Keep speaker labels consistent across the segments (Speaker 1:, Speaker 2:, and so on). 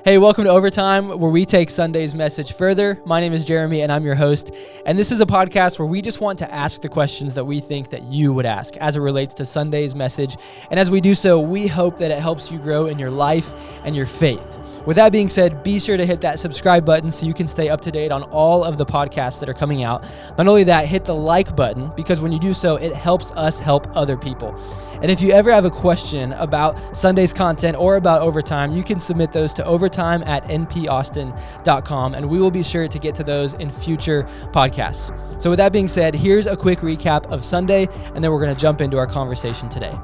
Speaker 1: Hey, welcome to Overtime, where we take Sunday's message further. My name is Jeremy, and I'm your host. And this is a podcast where we just want to ask the questions that we think that you would ask as it relates to Sunday's message. And as we do so, we hope that it helps you grow in your life and your faith. With that being said, be sure to hit that subscribe button so you can stay up to date on all of the podcasts that are coming out. Not only that, hit the like button, because when you do so, it helps us help other people. And if you ever have a question about Sunday's content or about Overtime, you can submit those to overtime@npaustin.com, and we will be sure to get to those in future podcasts. So with that being said, here's a quick recap of Sunday, and then we're going to jump into our conversation today.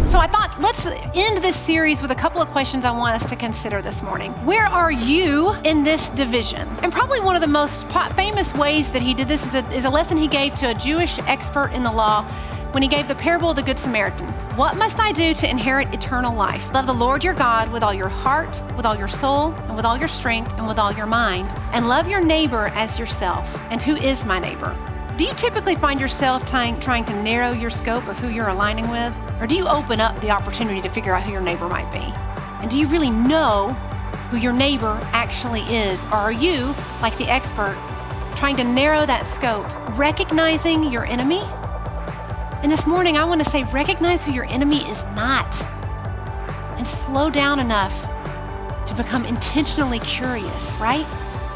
Speaker 2: So I thought, let's end this series with a couple of questions I want us to consider this morning. Where are you in this division? And probably one of the most famous ways that he did this is a lesson he gave to a Jewish expert in the law when he gave the parable of the Good Samaritan. What must I do to inherit eternal life? Love the Lord your God with all your heart, with all your soul, and with all your strength, and with all your mind. And love your neighbor as yourself. And who is my neighbor? Do you typically find yourself trying to narrow your scope of who you're aligning with? Or do you open up the opportunity to figure out who your neighbor might be? And do you really know who your neighbor actually is? Or are you, like the expert, trying to narrow that scope, recognizing your enemy? And this morning, I want to say, recognize who your enemy is not, and slow down enough to become intentionally curious, right?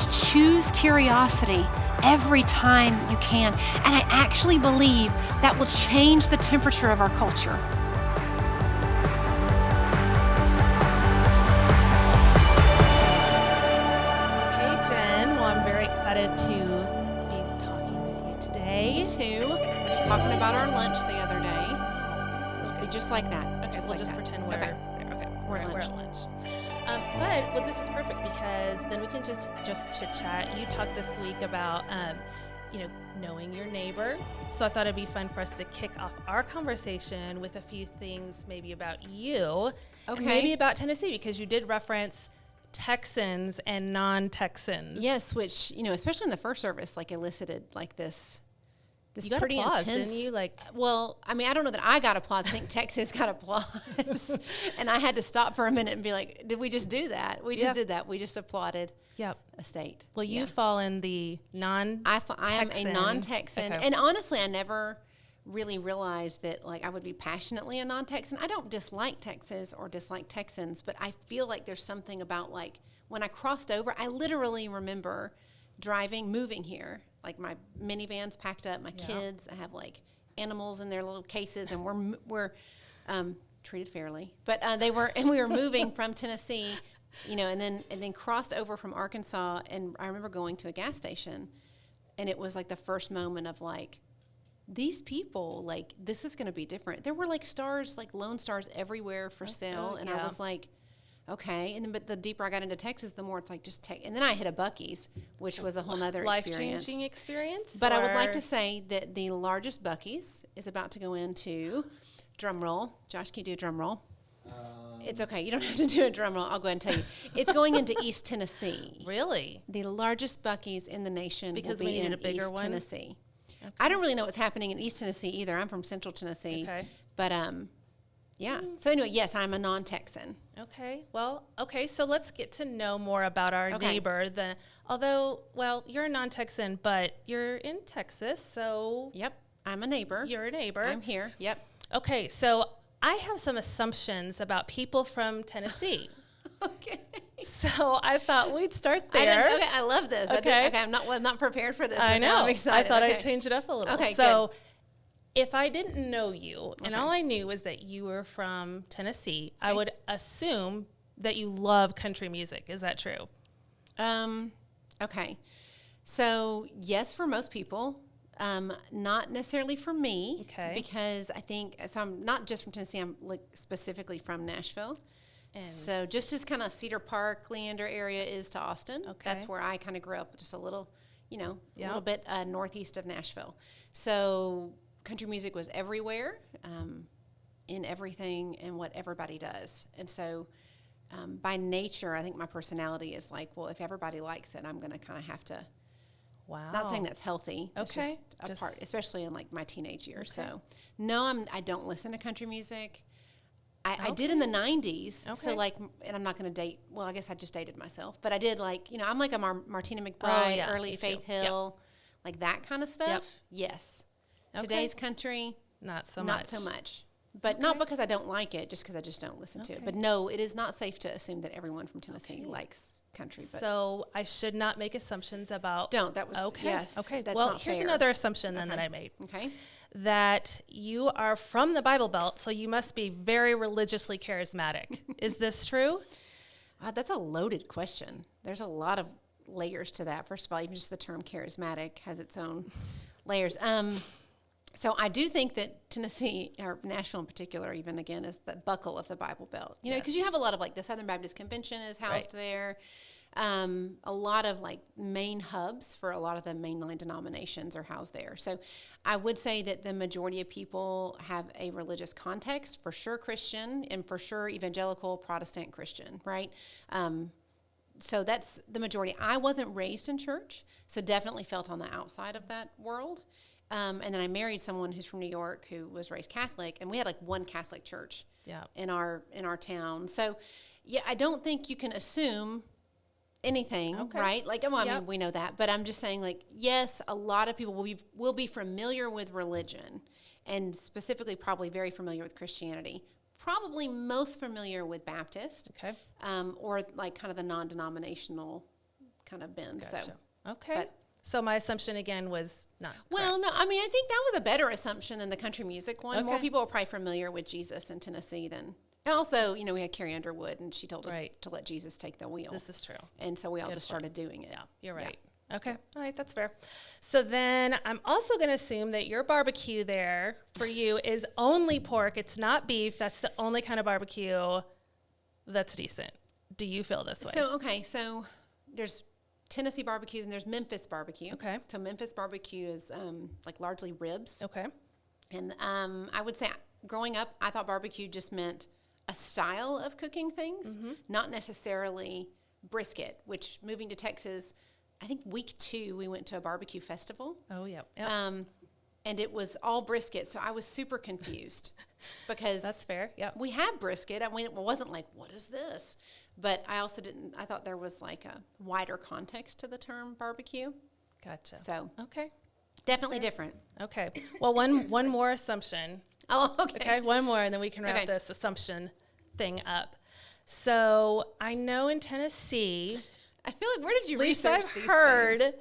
Speaker 2: To choose curiosity every time you can. And I actually believe that will change the temperature of our culture.
Speaker 3: Okay, Jen. Well, I'm very excited to be talking with you today.
Speaker 2: Me too. We're just talking about our lunch the other day. It'll be just like that.
Speaker 3: Okay, we'll just pretend we're
Speaker 2: okay.
Speaker 3: We're at lunch. But this is perfect because then we can just chit chat. You talked this week about knowing your neighbor. So I thought it'd be fun for us to kick off our conversation with a few things maybe about you, and maybe about Tennessee, because you did reference Texans and non-Texans.
Speaker 2: Yes, which especially in the first service, elicited this.
Speaker 3: You got
Speaker 2: pretty
Speaker 3: applause,
Speaker 2: intense.
Speaker 3: didn't you?
Speaker 2: Well, I mean, I don't know that I got applause. I think Texas got applause. And I had to stop for a minute and be like, did we just do that? We just did that. We just applauded a state.
Speaker 3: Well, you fall in the non-Texan.
Speaker 2: I am a non-Texan.
Speaker 3: Okay.
Speaker 2: And honestly, I never really realized that I would be passionately a non-Texan. I don't dislike Texas or dislike Texans, but I feel like there's something about when I crossed over, I literally remember moving here. My minivan's packed up, my kids. I have animals in their little cases, and we're treated fairly. But we were moving from Tennessee, and then crossed over from Arkansas. And I remember going to a gas station, and it was the first moment of these people, this is going to be different. There were stars, Lone Stars everywhere for sale, and I was like, okay, but the deeper I got into Texas, the more it's just take. And then I hit a Buc-ee's, which was a whole nother
Speaker 3: life-changing experience.
Speaker 2: But I would like to say that the largest Buc-ee's is about to go into, drum roll. Josh, can you do a drum roll? It's okay. You don't have to do a drum roll. I'll go ahead and tell you. It's going into East Tennessee.
Speaker 3: Really?
Speaker 2: The largest Buc-ee's in the nation
Speaker 3: because
Speaker 2: will be
Speaker 3: we need
Speaker 2: in
Speaker 3: a bigger
Speaker 2: East
Speaker 3: one?
Speaker 2: Tennessee.
Speaker 3: Okay.
Speaker 2: I don't really know what's happening in East Tennessee either. I'm from Central Tennessee.
Speaker 3: Okay.
Speaker 2: But yeah. So anyway, yes, I'm a non-Texan.
Speaker 3: Okay. Well, so let's get to know more about our neighbor. You're a non-Texan, but you're in Texas, so.
Speaker 2: Yep. I'm a neighbor.
Speaker 3: You're a neighbor.
Speaker 2: I'm here. Yep.
Speaker 3: Okay. So I have some assumptions about people from Tennessee.
Speaker 2: Okay.
Speaker 3: So I thought we'd start there.
Speaker 2: I love this.
Speaker 3: Okay.
Speaker 2: I'm not prepared for this.
Speaker 3: I know.
Speaker 2: I'm excited.
Speaker 3: I thought I'd change it up a little.
Speaker 2: Okay,
Speaker 3: so
Speaker 2: good.
Speaker 3: If I didn't know you, and all I knew was that you were from Tennessee, I would assume that you love country music. Is that true?
Speaker 2: Okay. So, yes, for most people. Not necessarily for me.
Speaker 3: Okay.
Speaker 2: Because I think, so I'm not just from Tennessee, I'm specifically from Nashville. And so just as kind of Cedar Park, Leander area is to Austin.
Speaker 3: Okay.
Speaker 2: That's where I kind of grew up, just a little, a little bit northeast of Nashville. So country music was everywhere, in everything and what everybody does. And so by nature, I think my personality is if everybody likes it, I'm going to kind of have to.
Speaker 3: Wow.
Speaker 2: Not saying that's healthy.
Speaker 3: Okay.
Speaker 2: It's just a part, especially in my teenage years. Okay. So no, I don't listen to country music. I did in the 90s.
Speaker 3: Okay.
Speaker 2: So like, and I'm not going to date, well, I guess I just dated myself, but I did like, I'm like a Martina McBride, early Faith Hill, like that kind of stuff.
Speaker 3: Yep.
Speaker 2: Yes.
Speaker 3: Okay.
Speaker 2: Today's country,
Speaker 3: Not so
Speaker 2: much. But not because I don't like it, just because I just don't listen to it. But no, it is not safe to assume that everyone from Tennessee likes country. But
Speaker 3: so I should not make assumptions about.
Speaker 2: don't. That was yes.
Speaker 3: Okay.
Speaker 2: That's
Speaker 3: well,
Speaker 2: not
Speaker 3: here's
Speaker 2: fair.
Speaker 3: another assumption then that I made.
Speaker 2: Okay.
Speaker 3: That you are from the Bible Belt, so you must be very religiously charismatic. Is this true?
Speaker 2: That's a loaded question. There's a lot of layers to that. First of all, even just the term charismatic has its own layers. So I do think that Tennessee, or Nashville in particular, even again, is the buckle of the Bible Belt. Because you have a lot of like the Southern Baptist Convention is housed there. A lot of like main hubs for a lot of the mainline denominations are housed there. So I would say that the majority of people have a religious context, for sure Christian, and for sure evangelical Protestant Christian, right? So that's the majority. I wasn't raised in church, so definitely felt on the outside of that world. And then I married someone who's from New York who was raised Catholic, and we had like one Catholic church in our town. So yeah, I don't think you can assume anything, right? Like, well, I mean, we know that, but I'm just saying, like, yes, a lot of people will be familiar with religion, and specifically probably very familiar with Christianity. Probably most familiar with Baptist, or like kind of the non-denominational kind of bend.
Speaker 3: Gotcha.
Speaker 2: So,
Speaker 3: okay. So my assumption again was not
Speaker 2: well,
Speaker 3: correct.
Speaker 2: no, I mean, I think that was a better assumption than the country music one.
Speaker 3: Okay.
Speaker 2: More people are probably familiar with Jesus in Tennessee than. And also, we had Carrie Underwood, and she told us to let Jesus take the wheel.
Speaker 3: This is true.
Speaker 2: And so we all just started doing it.
Speaker 3: Yeah, you're right. Yeah. Okay. All right, that's fair. So then I'm also going to assume that your barbecue there for you is only pork. It's not beef. That's the only kind of barbecue that's decent. Do you feel this way?
Speaker 2: So there's Tennessee barbecue and there's Memphis barbecue.
Speaker 3: Okay.
Speaker 2: So Memphis barbecue is like largely ribs.
Speaker 3: Okay.
Speaker 2: And I would say growing up, I thought barbecue just meant a style of cooking things, not necessarily brisket, which moving to Texas, I think week 2, we went to a barbecue festival.
Speaker 3: Oh, yeah.
Speaker 2: And it was all brisket. So I was super confused because
Speaker 3: that's fair. Yeah.
Speaker 2: We had brisket. I mean, it wasn't like, what is this? But I also I thought there was like a wider context to the term barbecue.
Speaker 3: Gotcha.
Speaker 2: So,
Speaker 3: okay.
Speaker 2: Definitely different.
Speaker 3: Okay. Well, one more assumption.
Speaker 2: Oh, okay.
Speaker 3: Okay, one more, and then we can wrap this assumption thing up. So I know in Tennessee,
Speaker 2: I feel like, where did you research these things?
Speaker 3: I've heard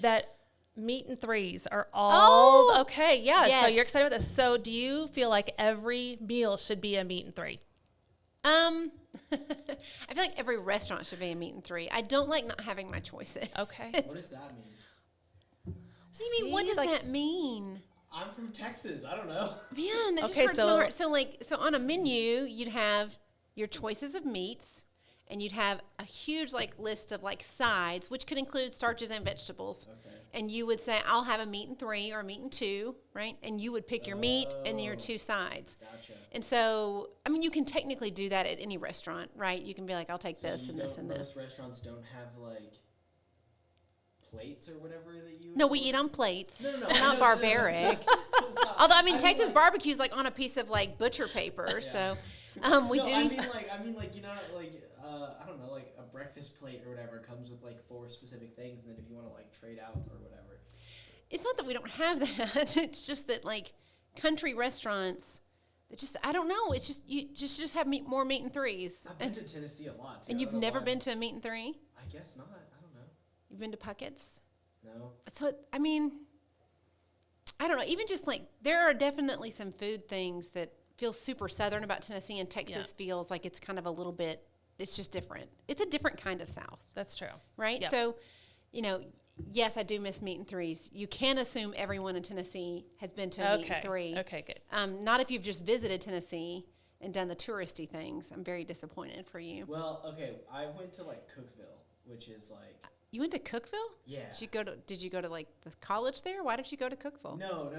Speaker 3: that meat and threes are all okay. Yeah.
Speaker 2: Yes.
Speaker 3: So you're excited about this. So do you feel like every meal should be a meat and three?
Speaker 2: I feel like every restaurant should be a meat and three. I don't like not having my choices.
Speaker 3: Okay.
Speaker 4: What does that mean?
Speaker 2: Maybe what does that mean?
Speaker 4: I'm from Texas. I don't know.
Speaker 2: Man, it just hurts my heart. So on a menu, you'd have your choices of meats, and you'd have a huge list of sides, which could include starches and vegetables. Okay. And you would say, I'll have a meat and 3 or a meat and 2, right? And you would pick your meat and then your 2 sides.
Speaker 4: Gotcha.
Speaker 2: And so, I mean, you can technically do that at any restaurant, right? You can be like, I'll take this and this and this.
Speaker 4: Most restaurants don't have plates or whatever that you.
Speaker 2: No, we eat on plates.
Speaker 4: No.
Speaker 2: We're not barbaric. Although, I mean, Texas barbecue's on a piece of butcher paper,
Speaker 4: yeah.
Speaker 2: So we do.
Speaker 4: I mean, I don't know, a breakfast plate or whatever comes with 4 specific things, and then if you want to trade out or whatever.
Speaker 2: It's not that we don't have that. It's just that country restaurants, I don't know. It's just you just have more meat and 3s.
Speaker 4: I've been to Tennessee a lot too.
Speaker 2: And you've never been to a meat and 3?
Speaker 4: I guess not. I don't know.
Speaker 2: You've been to Puckett's?
Speaker 4: No.
Speaker 2: So I mean, I don't know. Even just there are definitely some food things that feel super Southern about Tennessee, and Texas feels like it's kind of a little bit. It's just different. It's a different kind of South.
Speaker 3: That's true.
Speaker 2: Right?
Speaker 3: Yep.
Speaker 2: So, yes, I do miss meat and 3s. You can assume everyone in Tennessee has been to a meat and 3.
Speaker 3: Okay, good.
Speaker 2: Not if you've just visited Tennessee and done the touristy things. I'm very disappointed for you.
Speaker 4: Well, okay, I went to Cookeville, which is
Speaker 2: You went to Cookeville?
Speaker 4: Yeah.
Speaker 2: Did you go to the college there? Why did you go to Cookeville?
Speaker 4: No.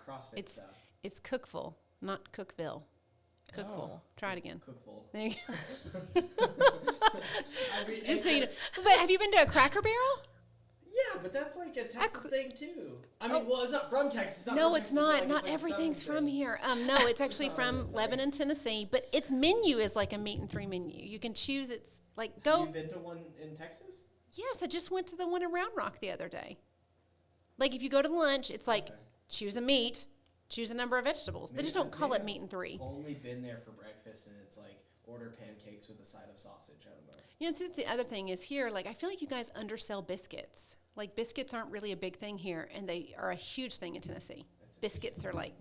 Speaker 4: CrossFit stuff.
Speaker 2: It's Cookeville, not Cookville. Cookville.
Speaker 4: Oh.
Speaker 2: Try it again.
Speaker 4: Cookville.
Speaker 2: There you go. Just so you know. But have you been to a Cracker Barrel?
Speaker 4: Yeah, but that's like a Texas thing too. I mean, well, it's not from Texas.
Speaker 2: No,
Speaker 4: from
Speaker 2: it's
Speaker 4: Texas,
Speaker 2: not.
Speaker 4: but, like,
Speaker 2: Not
Speaker 4: it's like
Speaker 2: everything's
Speaker 4: southern
Speaker 2: from
Speaker 4: thing.
Speaker 2: here. No, it's actually from Lebanon, Tennessee. But its menu is like a meat and 3 menu. You can choose. It's like go.
Speaker 4: Have you been to one in Texas?
Speaker 2: Yes, I just went to the one in Round Rock the other day. Like if you go to lunch, it's like choose a meat, choose a number of vegetables. They just don't call it meat and 3.
Speaker 4: Only been there for breakfast, and it's like order pancakes with a side of sausage. I don't know.
Speaker 2: You know, the other thing is here, like I feel like you guys undersell biscuits. Like biscuits aren't really a big thing here, and they are a huge thing in Tennessee. Biscuits are like,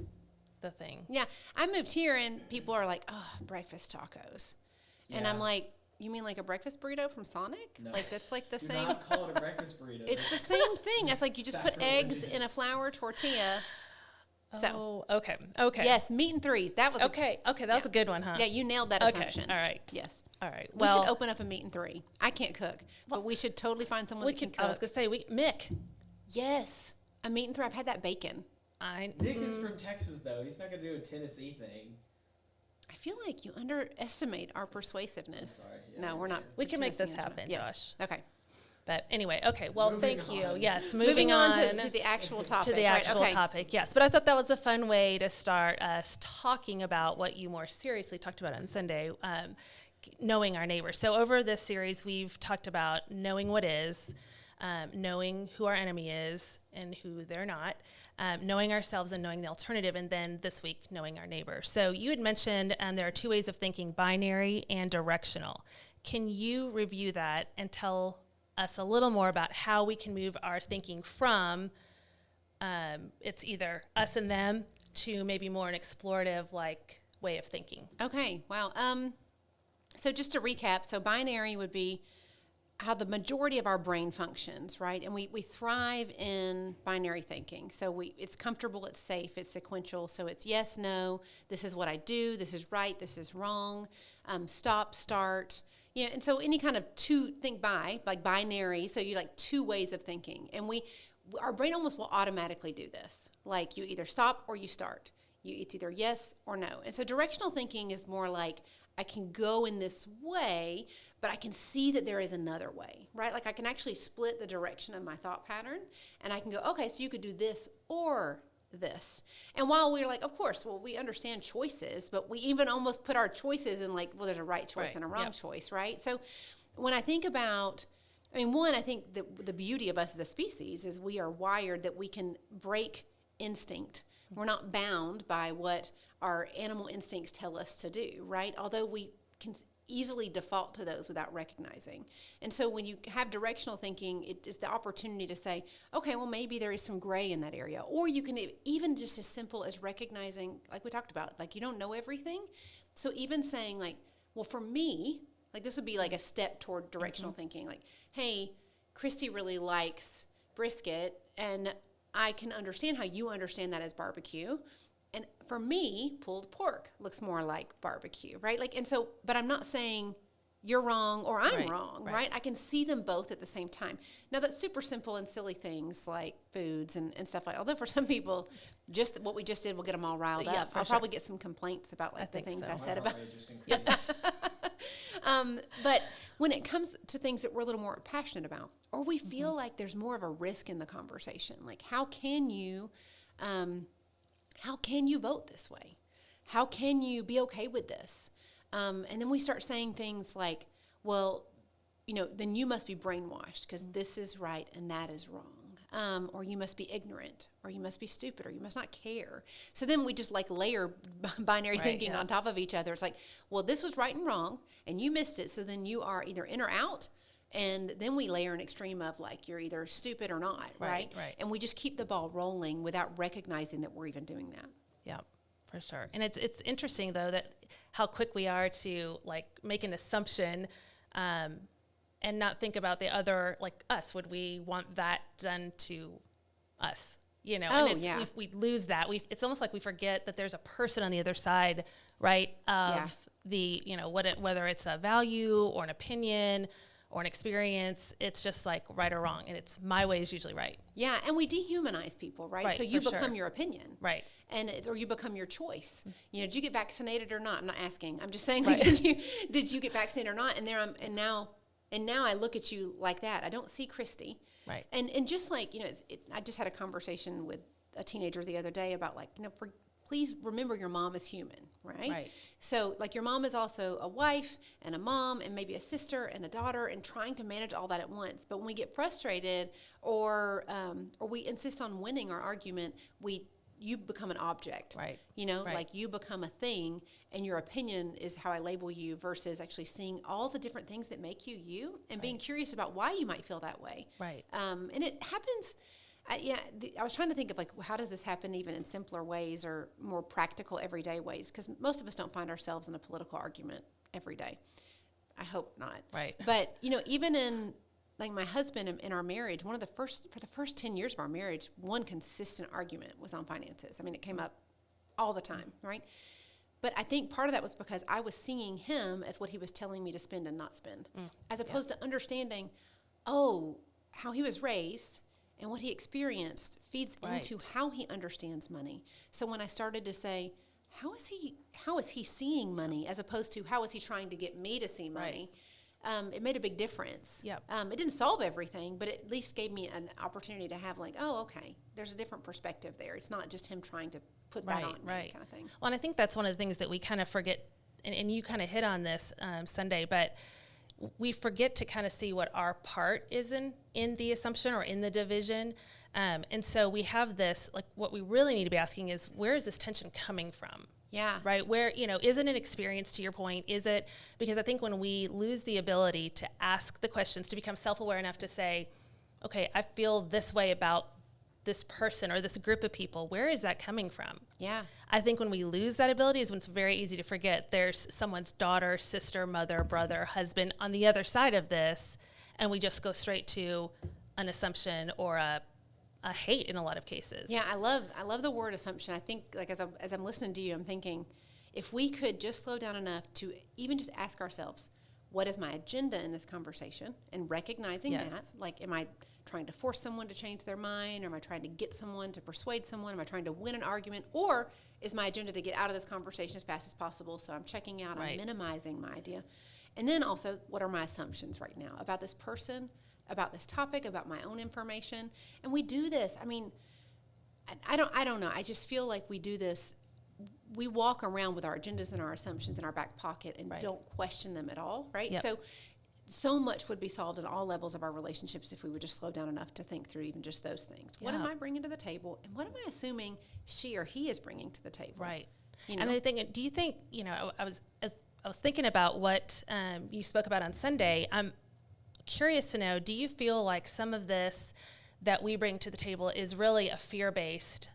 Speaker 3: The thing.
Speaker 2: yeah. I moved here, and people are like, oh, breakfast tacos. And I'm
Speaker 4: Yeah.
Speaker 2: like, you mean like a breakfast burrito from Sonic?
Speaker 4: No.
Speaker 2: Like that's like the
Speaker 4: Do
Speaker 2: same.
Speaker 4: not call it a breakfast burrito.
Speaker 2: It's the same thing. It's like you just put eggs in a
Speaker 4: Sacrilegious.
Speaker 2: flour tortilla. So,
Speaker 3: Oh, okay.
Speaker 2: yes, meat and 3s. That was
Speaker 3: Okay. That was a good one, huh?
Speaker 2: Yeah, you nailed that
Speaker 3: Okay.
Speaker 2: assumption.
Speaker 3: All right.
Speaker 2: Yes.
Speaker 3: All right.
Speaker 2: We
Speaker 3: Well,
Speaker 2: should open up a meat and 3. I can't cook, but we should totally find someone
Speaker 3: we
Speaker 2: that can
Speaker 3: can.
Speaker 2: cook.
Speaker 3: I was gonna say Mick.
Speaker 2: Yes, a meat and 3. I've had that bacon.
Speaker 4: Nick is from Texas, though. He's not gonna do a Tennessee thing.
Speaker 2: I feel like you underestimate our persuasiveness.
Speaker 4: I'm sorry, yeah,
Speaker 2: No, we're not.
Speaker 3: We can make this
Speaker 2: Tennessee
Speaker 3: happen,
Speaker 2: yes.
Speaker 3: Josh.
Speaker 2: Okay.
Speaker 3: But anyway, okay. Well,
Speaker 4: Moving
Speaker 3: thank you.
Speaker 4: on.
Speaker 3: Yes,
Speaker 2: Moving on to the actual topic.
Speaker 3: to the
Speaker 2: right,
Speaker 3: actual
Speaker 2: okay.
Speaker 3: topic. Yes, but I thought that was a fun way to start us talking about what you more seriously talked about on Sunday, knowing our neighbors. So over this series, we've talked about knowing what is, knowing who our enemy is and who they're not, knowing ourselves and knowing the alternative, and then this week, knowing our neighbor. So you had mentioned there are two ways of thinking, binary and directional. Can you review that and tell us a little more about how we can move our thinking from it's either us and them to maybe more an explorative like way of thinking?
Speaker 2: Okay. Wow. So just to recap, so binary would be how the majority of our brain functions, right? And we thrive in binary thinking. So it's comfortable, it's safe, it's sequential. So it's yes, no, this is what I do, this is right, this is wrong, stop, start. Yeah, and so any kind of like binary, so you like two ways of thinking. And our brain almost will automatically do this. Like you either stop or you start. It's either yes or no. And so directional thinking is more like I can go in this way, but I can see that there is another way, right? Like I can actually split the direction of my thought pattern, and I can go, okay, so you could do this or this. And while we're like, of course, well, we understand choices, but we even almost put our choices in like, well, there's a right choice
Speaker 3: Right,
Speaker 2: and a wrong
Speaker 3: yep.
Speaker 2: choice, right? So when I think about, I think the beauty of us as a species is we are wired that we can break instinct. We're not bound by what our animal instincts tell us to do, right? Although we can easily default to those without recognizing. And so when you have directional thinking, it is the opportunity to say, okay, well, maybe there is some gray in that area. Or you can even just as simple as recognizing, like we talked about, like you don't know everything. So even saying like, well, for me, like this would be like a step toward directional thinking. Like, hey, Christy really likes brisket, and I can understand how you understand that as barbecue. And for me, pulled pork looks more like barbecue, right? Like, and so, but I'm not saying you're wrong or I'm
Speaker 3: Right,
Speaker 2: wrong,
Speaker 3: right.
Speaker 2: right? I can see them both at the same time. Now, that's super simple and silly things like foods and stuff like. Although for some people, just what we just did will get them all riled
Speaker 3: Yeah,
Speaker 2: up.
Speaker 3: for
Speaker 2: I'll
Speaker 3: sure.
Speaker 2: probably get some complaints about like the
Speaker 3: think
Speaker 2: things
Speaker 3: so.
Speaker 2: I
Speaker 4: My
Speaker 2: said about.
Speaker 4: heart rate just increased.
Speaker 2: But when it comes to things that we're a little more passionate about, or we feel like there's more of a risk in the conversation, like how can you vote this way? How can you be okay with this? And then we start saying things like, well, then you must be brainwashed because this is right and that is wrong. Or you must be ignorant, or you must be stupid, or you must not care. So then we just like layer binary
Speaker 3: Right,
Speaker 2: thinking
Speaker 3: yeah.
Speaker 2: on top of each other. It's like, well, this was right and wrong, and you missed it. So then you are either in or out. And then we layer an extreme of like, you're either stupid or not, right?
Speaker 3: Right.
Speaker 2: And we just keep the ball rolling without recognizing that we're even doing that.
Speaker 3: Yeah, for sure. And it's interesting though that how quick we are to like make an assumption and not think about the other, like us. Would we want that done to us?
Speaker 2: Oh,
Speaker 3: and
Speaker 2: yeah.
Speaker 3: we lose that. It's almost like we forget that there's a person on the other side, right? Of the, whether it's a value or an opinion or an experience, it's just like right or wrong. And it's my way is usually right.
Speaker 2: Yeah, and we dehumanize people, right?
Speaker 3: Right,
Speaker 2: So you
Speaker 3: for
Speaker 2: become
Speaker 3: sure.
Speaker 2: your opinion.
Speaker 3: Right.
Speaker 2: And or you become your choice. Did you get vaccinated or not? I'm not asking. I'm just saying,
Speaker 3: Right.
Speaker 2: did you get vaccinated or not? And now I look at you like that. I don't see Christy.
Speaker 3: Right.
Speaker 2: And just like, I just had a conversation with a teenager the other day about like, please remember your mom is human, right?
Speaker 3: Right.
Speaker 2: So like your mom is also a wife and a mom and maybe a sister and a daughter, and trying to manage all that at once. But when we get frustrated or we insist on winning our argument, you become an object,
Speaker 3: Right.
Speaker 2: Right. Like you become a thing, and your opinion is how I label you, versus actually seeing all the different things that make you you, and being curious about why you might feel that way.
Speaker 3: Right.
Speaker 2: And it happens. I was trying to think of like, how does this happen even in simpler ways or more practical everyday ways? Because most of us don't find ourselves in a political argument every day. I hope not.
Speaker 3: Right.
Speaker 2: But even in like my husband in our marriage, for the first 10 years of our marriage, one consistent argument was on finances. I mean, it came up all the time, right? But I think part of that was because I was seeing him as what he was telling me to spend and not spend, as opposed to understanding, how he was raised and what he experienced feeds into how he understands money. So when I started to say, how is he seeing money, as opposed to how is he trying to get me to see money? It made a big difference.
Speaker 3: Yep.
Speaker 2: It didn't solve everything, but it at least gave me an opportunity to have like, okay, there's a different perspective there. It's not just him trying to put that on me, kind of thing.
Speaker 3: Well, and I think that's one of the things that we kind of forget, and you kind of hit on this Sunday, but we forget to kind of see what our part is in the assumption or in the division. And so we have this, like what we really need to be asking is, where is this tension coming from?
Speaker 2: Yeah.
Speaker 3: Right. Where, is it an experience, to your point? Is it, because I think when we lose the ability to ask the questions, to become self-aware enough to say, okay, I feel this way about this person or this group of people, where is that coming from?
Speaker 2: Yeah.
Speaker 3: I think when we lose that ability is when it's very easy to forget there's someone's daughter, sister, mother, brother, husband on the other side of this, and we just go straight to an assumption or a hate in a lot of cases.
Speaker 2: Yeah, I love the word assumption. I think, like, as I'm listening to you, I'm thinking, if we could just slow down enough to even just ask ourselves, what is my agenda in this conversation? And recognizing that, like, am I trying to force someone to change their mind? Or am I trying to get someone to persuade someone? Am I trying to win an argument? Or is my agenda to get out of this conversation as fast as possible? So I'm checking out, I'm minimizing my idea. And then also, what are my assumptions right now about this person, about this topic, about my own information? And we do this. I mean, I don't know. I just feel like we do this. We walk around with our agendas and our assumptions in our back pocket and don't question them at all, right?
Speaker 3: Yep.
Speaker 2: So much would be solved at all levels of our relationships if we would just slow down enough to think through even just those things.
Speaker 3: Yeah.
Speaker 2: What am I bringing to the table, and what am I assuming she or he is bringing to the table?
Speaker 3: Right.
Speaker 2: You know?
Speaker 3: And I think, do you think, I was thinking about what you spoke about on Sunday. I'm curious to know, do you feel like some of this that we bring to the table is really a fear-based,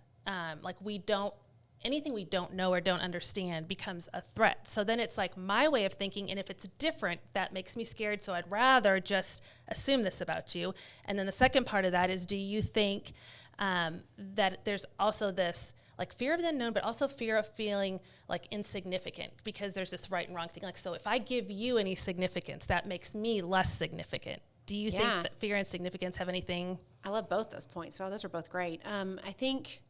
Speaker 3: anything we don't know or don't understand becomes a threat. So then it's like my way of thinking, and if it's different, that makes me scared, so I'd rather just assume this about you. And then the second part of that is, do you think that there's also this like fear of the unknown, but also fear of feeling like insignificant, because there's this right and wrong thing. Like, so if I give you any significance, that makes me less significant. Do you think that fear and significance have anything?
Speaker 2: I love both those points. Well, those are both great. I think,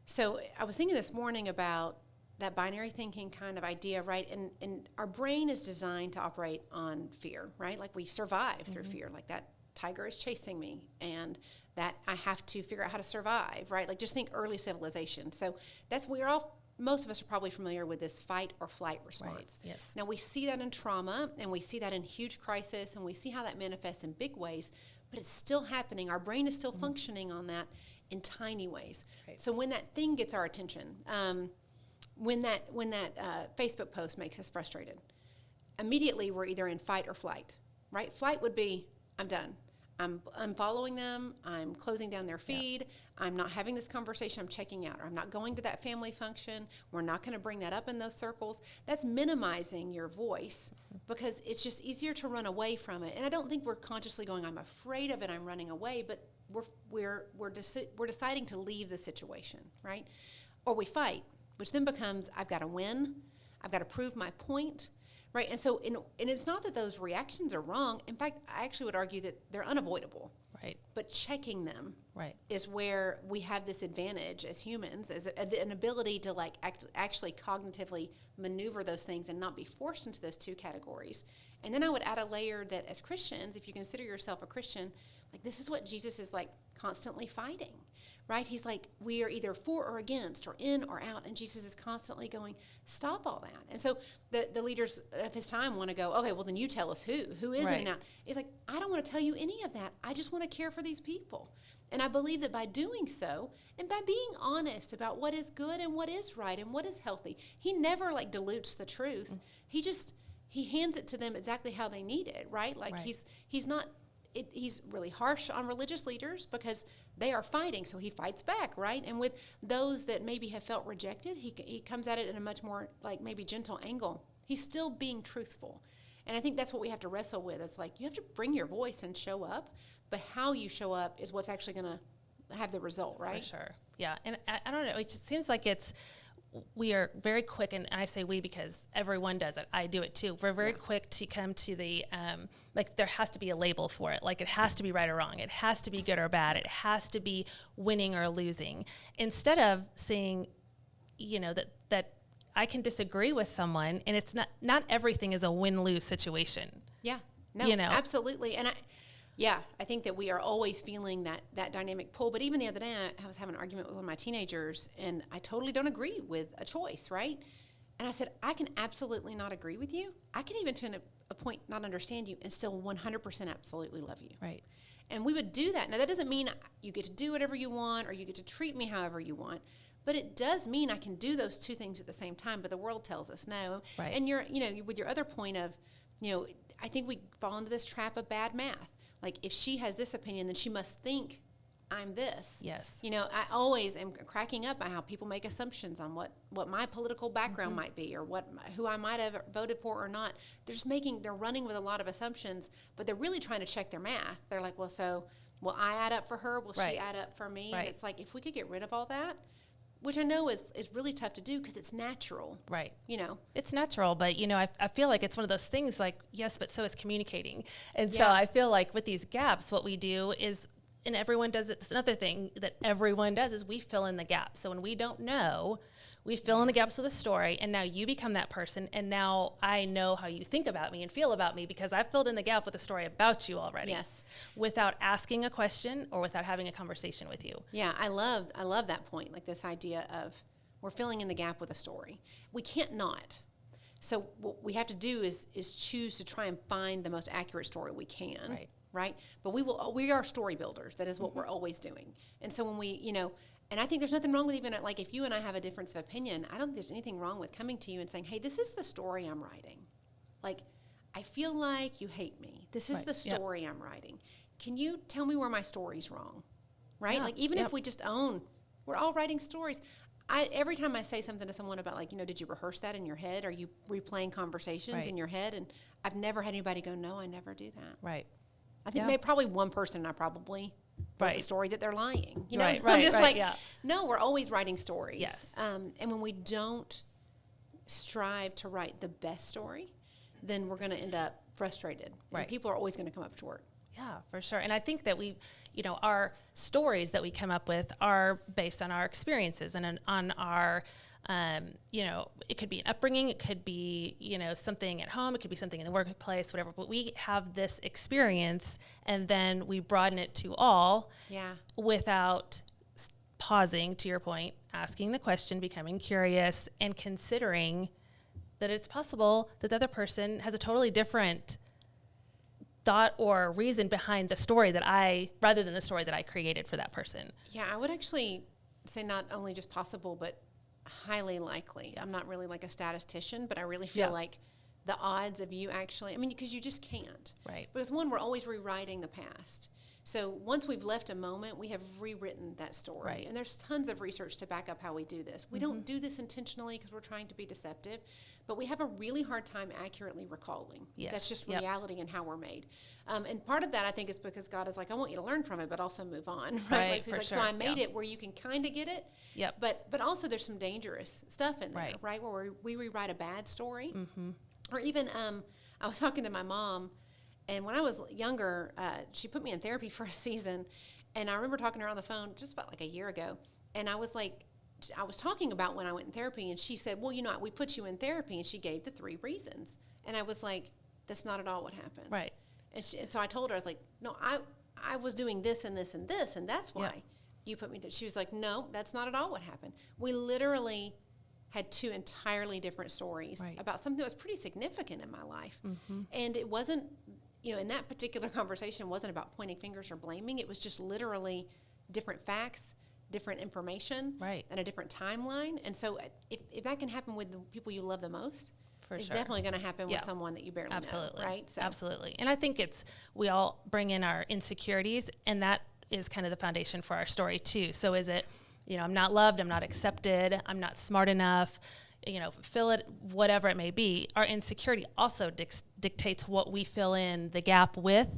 Speaker 2: so I was thinking this morning about that binary thinking kind of idea, right? And our brain is designed to operate on fear, right? Like we survive through fear, like that tiger is chasing me, and that I have to figure out how to survive, right? Like just think early civilization. So that's most of us are probably familiar with this fight or flight response.
Speaker 3: Right. Yes.
Speaker 2: Now we see that in trauma, and we see that in huge crisis, and we see how that manifests in big ways, but it's still happening. Our brain is still functioning on that in tiny ways. Right. So when that thing gets our attention, when that Facebook post makes us frustrated, immediately we're either in fight or flight, right? Flight would be, I'm done. I'm unfollowing them. I'm closing down their feed. I'm not having this conversation. I'm checking out. Or I'm not going to that family function. We're not going to bring that up in those circles. That's minimizing your voice because it's just easier to run away from it. And I don't think we're consciously going, I'm afraid of it, I'm running away, but we're deciding to leave the situation, right? Or we fight, which then becomes, I've got to win. I've got to prove my point. Right, and so, and it's not that those reactions are wrong. In fact, I actually would argue that they're unavoidable.
Speaker 3: Right.
Speaker 2: But checking them
Speaker 3: right.
Speaker 2: is where we have this advantage as humans, as an ability to like actually cognitively maneuver those things and not be forced into those two categories. And then I would add a layer that as Christians, if you consider yourself a Christian, Like, this is what Jesus is like constantly fighting, right? He's like, we are either for or against, or in or out, and Jesus is constantly going, stop all that. And so the leaders of his time want to go, okay, well, then you tell us who is in and out. It's like, I don't want to tell you any of that. I just want to care for these people. And I believe that by doing so, and by being honest about what is good and what is right and what is healthy, he never like dilutes the truth. He hands it to them exactly how they need it, right? Like he's not, he's really harsh on religious leaders because they are fighting, so he fights back, right? And with those that maybe have felt rejected, he comes at it in a much more like maybe gentle angle. He's still being truthful. And I think that's what we have to wrestle with. It's like, you have to bring your voice and show up, but how you show up is what's actually going to have the result, right?
Speaker 3: For sure. Yeah. And I don't know. It just seems like we are very quick, and I say we because everyone does it. I do it too. We're very quick to come to the, like there has to be a label for it. Like it has to be right or wrong. It has to be good or bad. It has to be winning or losing. Instead of saying, that I can disagree with someone, and it's not everything is a win-lose situation.
Speaker 2: Yeah. No, absolutely. And I think that we are always feeling that dynamic pull. But even the other day, I was having an argument with one of my teenagers, and I totally don't agree with a choice, right? And I said, I can absolutely not agree with you. I can even, to a point, not understand you and still 100% absolutely love you.
Speaker 3: Right.
Speaker 2: And we would do that. Now, that doesn't mean you get to do whatever you want or you get to treat me however you want. But it does mean I can do those two things at the same time. But the world tells us no.
Speaker 3: Right.
Speaker 2: And with your other point of, I think we fall into this trap of bad math. Like, if she has this opinion, then she must think I'm this.
Speaker 3: Yes.
Speaker 2: I always am cracking up at how people make assumptions on what my political background might be, or who I might have voted for or not. They're running with a lot of assumptions, but they're really trying to check their math. They're like, well, so will I add up for her? Will she add up for me?
Speaker 3: Right.
Speaker 2: And it's like, if we could get rid of all that, which I know is really tough to do because it's natural.
Speaker 3: Right.
Speaker 2: It's
Speaker 3: natural, but, I feel like it's one of those things like, yes, but so is communicating. And so I feel like with these gaps, what we do is, and everyone does it, it's another thing that everyone does is we fill in the gaps. So when we don't know, we fill in the gaps of the story, and now you become that person, and now I know how you think about me and feel about me because I've filled in the gap with a story about you already.
Speaker 2: Yes. Without
Speaker 3: asking a question or without having a conversation with you.
Speaker 2: Yeah, I love that point, like this idea of we're filling in the gap with a story. We can't not. So what we have to do is choose to try and find the most accurate story we can. Right? But we are story builders. That is what we're always doing. And so when we, and I think there's nothing wrong with even, like, if you and I have a difference of opinion, I don't think there's anything wrong with coming to you and saying, hey, this is the story I'm writing. Like, I feel like you hate me. This is the story I'm writing. Can you tell me where my story's wrong? Right?
Speaker 3: Yeah.
Speaker 2: Like, even if we just own, we're all writing stories. Every time I say something to someone about, like, did you rehearse that in your head? Are you replaying conversations in your head? And I've never had anybody go, no, I never do that.
Speaker 3: Right.
Speaker 2: I think maybe probably one person I probably wrote the story that they're lying. So I'm just no, we're always writing stories.
Speaker 3: Yes.
Speaker 2: And when we don't strive to write the best story, then we're going to end up frustrated.
Speaker 3: Right.
Speaker 2: And people are always going to come up short.
Speaker 3: Yeah, for sure. And I think that our stories that we come up with are based on our experiences and on our, it could be an upbringing, it could be, something at home, it could be something in the workplace, whatever. But we have this experience, and then we broaden it to all without pausing, to your point, asking the question, becoming curious, and considering that it's possible that the other person has a totally different thought or reason behind the story rather than the story that I created for that person.
Speaker 2: Yeah, I would actually say not only just possible, but highly likely. I'm not really like a statistician, but I really feel like the odds of you actually, because you just can't.
Speaker 3: Right.
Speaker 2: Because one, we're always rewriting the past. So once we've left a moment, we have rewritten that story.
Speaker 3: Right.
Speaker 2: And there's tons of research to back up how we do this. We don't do this intentionally because we're trying to be deceptive, but we have a really hard time accurately recalling.
Speaker 3: Yes.
Speaker 2: That's just reality and how we're made. And part of that, I think, is because God is like, I want you to learn from it, but also move on. Right. So he's like, so I made it where you can kind of get it.
Speaker 3: Yep.
Speaker 2: But also there's some dangerous stuff in there, right? Where we rewrite a bad story. Mm-hmm. Or even, I was talking to my mom, and when I was younger, she put me in therapy for a season. And I remember talking to her on the phone just about like a year ago. And I was talking about when I went in therapy, and she said, well, we put you in therapy. And she gave the 3 reasons. And I was like, that's not at all what happened.
Speaker 3: Right.
Speaker 2: And so I told her, I was like, no, I was doing this and this and this, and that's why
Speaker 3: Yeah.
Speaker 2: you put me there. She was like, no, that's not at all what happened. We literally had two entirely different stories
Speaker 3: Right.
Speaker 2: about something that was pretty significant in my life. And it wasn't, in that particular conversation, wasn't about pointing fingers or blaming. It was just literally different facts, different information,
Speaker 3: Right.
Speaker 2: and a different timeline. And so if that can happen with the people you love the most,
Speaker 3: For
Speaker 2: it's
Speaker 3: sure.
Speaker 2: definitely going to happen
Speaker 3: Yeah.
Speaker 2: with someone that you barely
Speaker 3: Absolutely.
Speaker 2: know, right? So
Speaker 3: Absolutely. And I think we all bring in our insecurities, and that is kind of the foundation for our story too. So is it, I'm not loved, I'm not accepted, I'm not smart enough, fill it, whatever it may be. Our insecurity also dictates what we fill in the gap with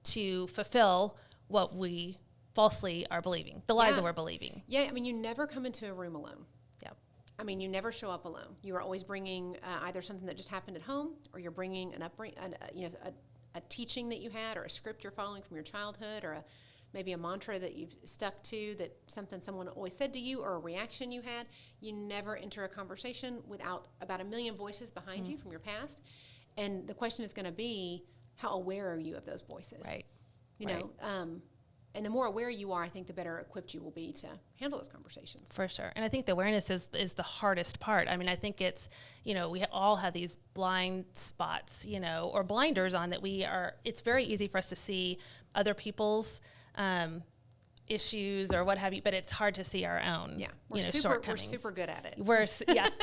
Speaker 3: to fulfill what we falsely are believing, the lies
Speaker 2: Yeah.
Speaker 3: that we're believing.
Speaker 2: Yeah, I mean, you never come into a room alone.
Speaker 3: Yeah.
Speaker 2: I mean, you never show up alone. You are always bringing either something that just happened at home, or you're bringing a teaching that you had, or a script you're following from your childhood, or maybe a mantra that you've stuck to, that something someone always said to you, or a reaction you had. You never enter a conversation without about a million voices behind you from your past. And the question is going to be, how aware are you of those voices?
Speaker 3: Right.
Speaker 2: You know, and the more aware you are, I think the better equipped you will be to handle those conversations.
Speaker 3: For sure. And I think the awareness is the hardest part. I mean, I think it's, we all have these blind spots, or blinders on that it's very easy for us to see other people's issues or what have you, but it's hard to see our own,
Speaker 2: Yeah,
Speaker 3: we're
Speaker 2: we're super good at it.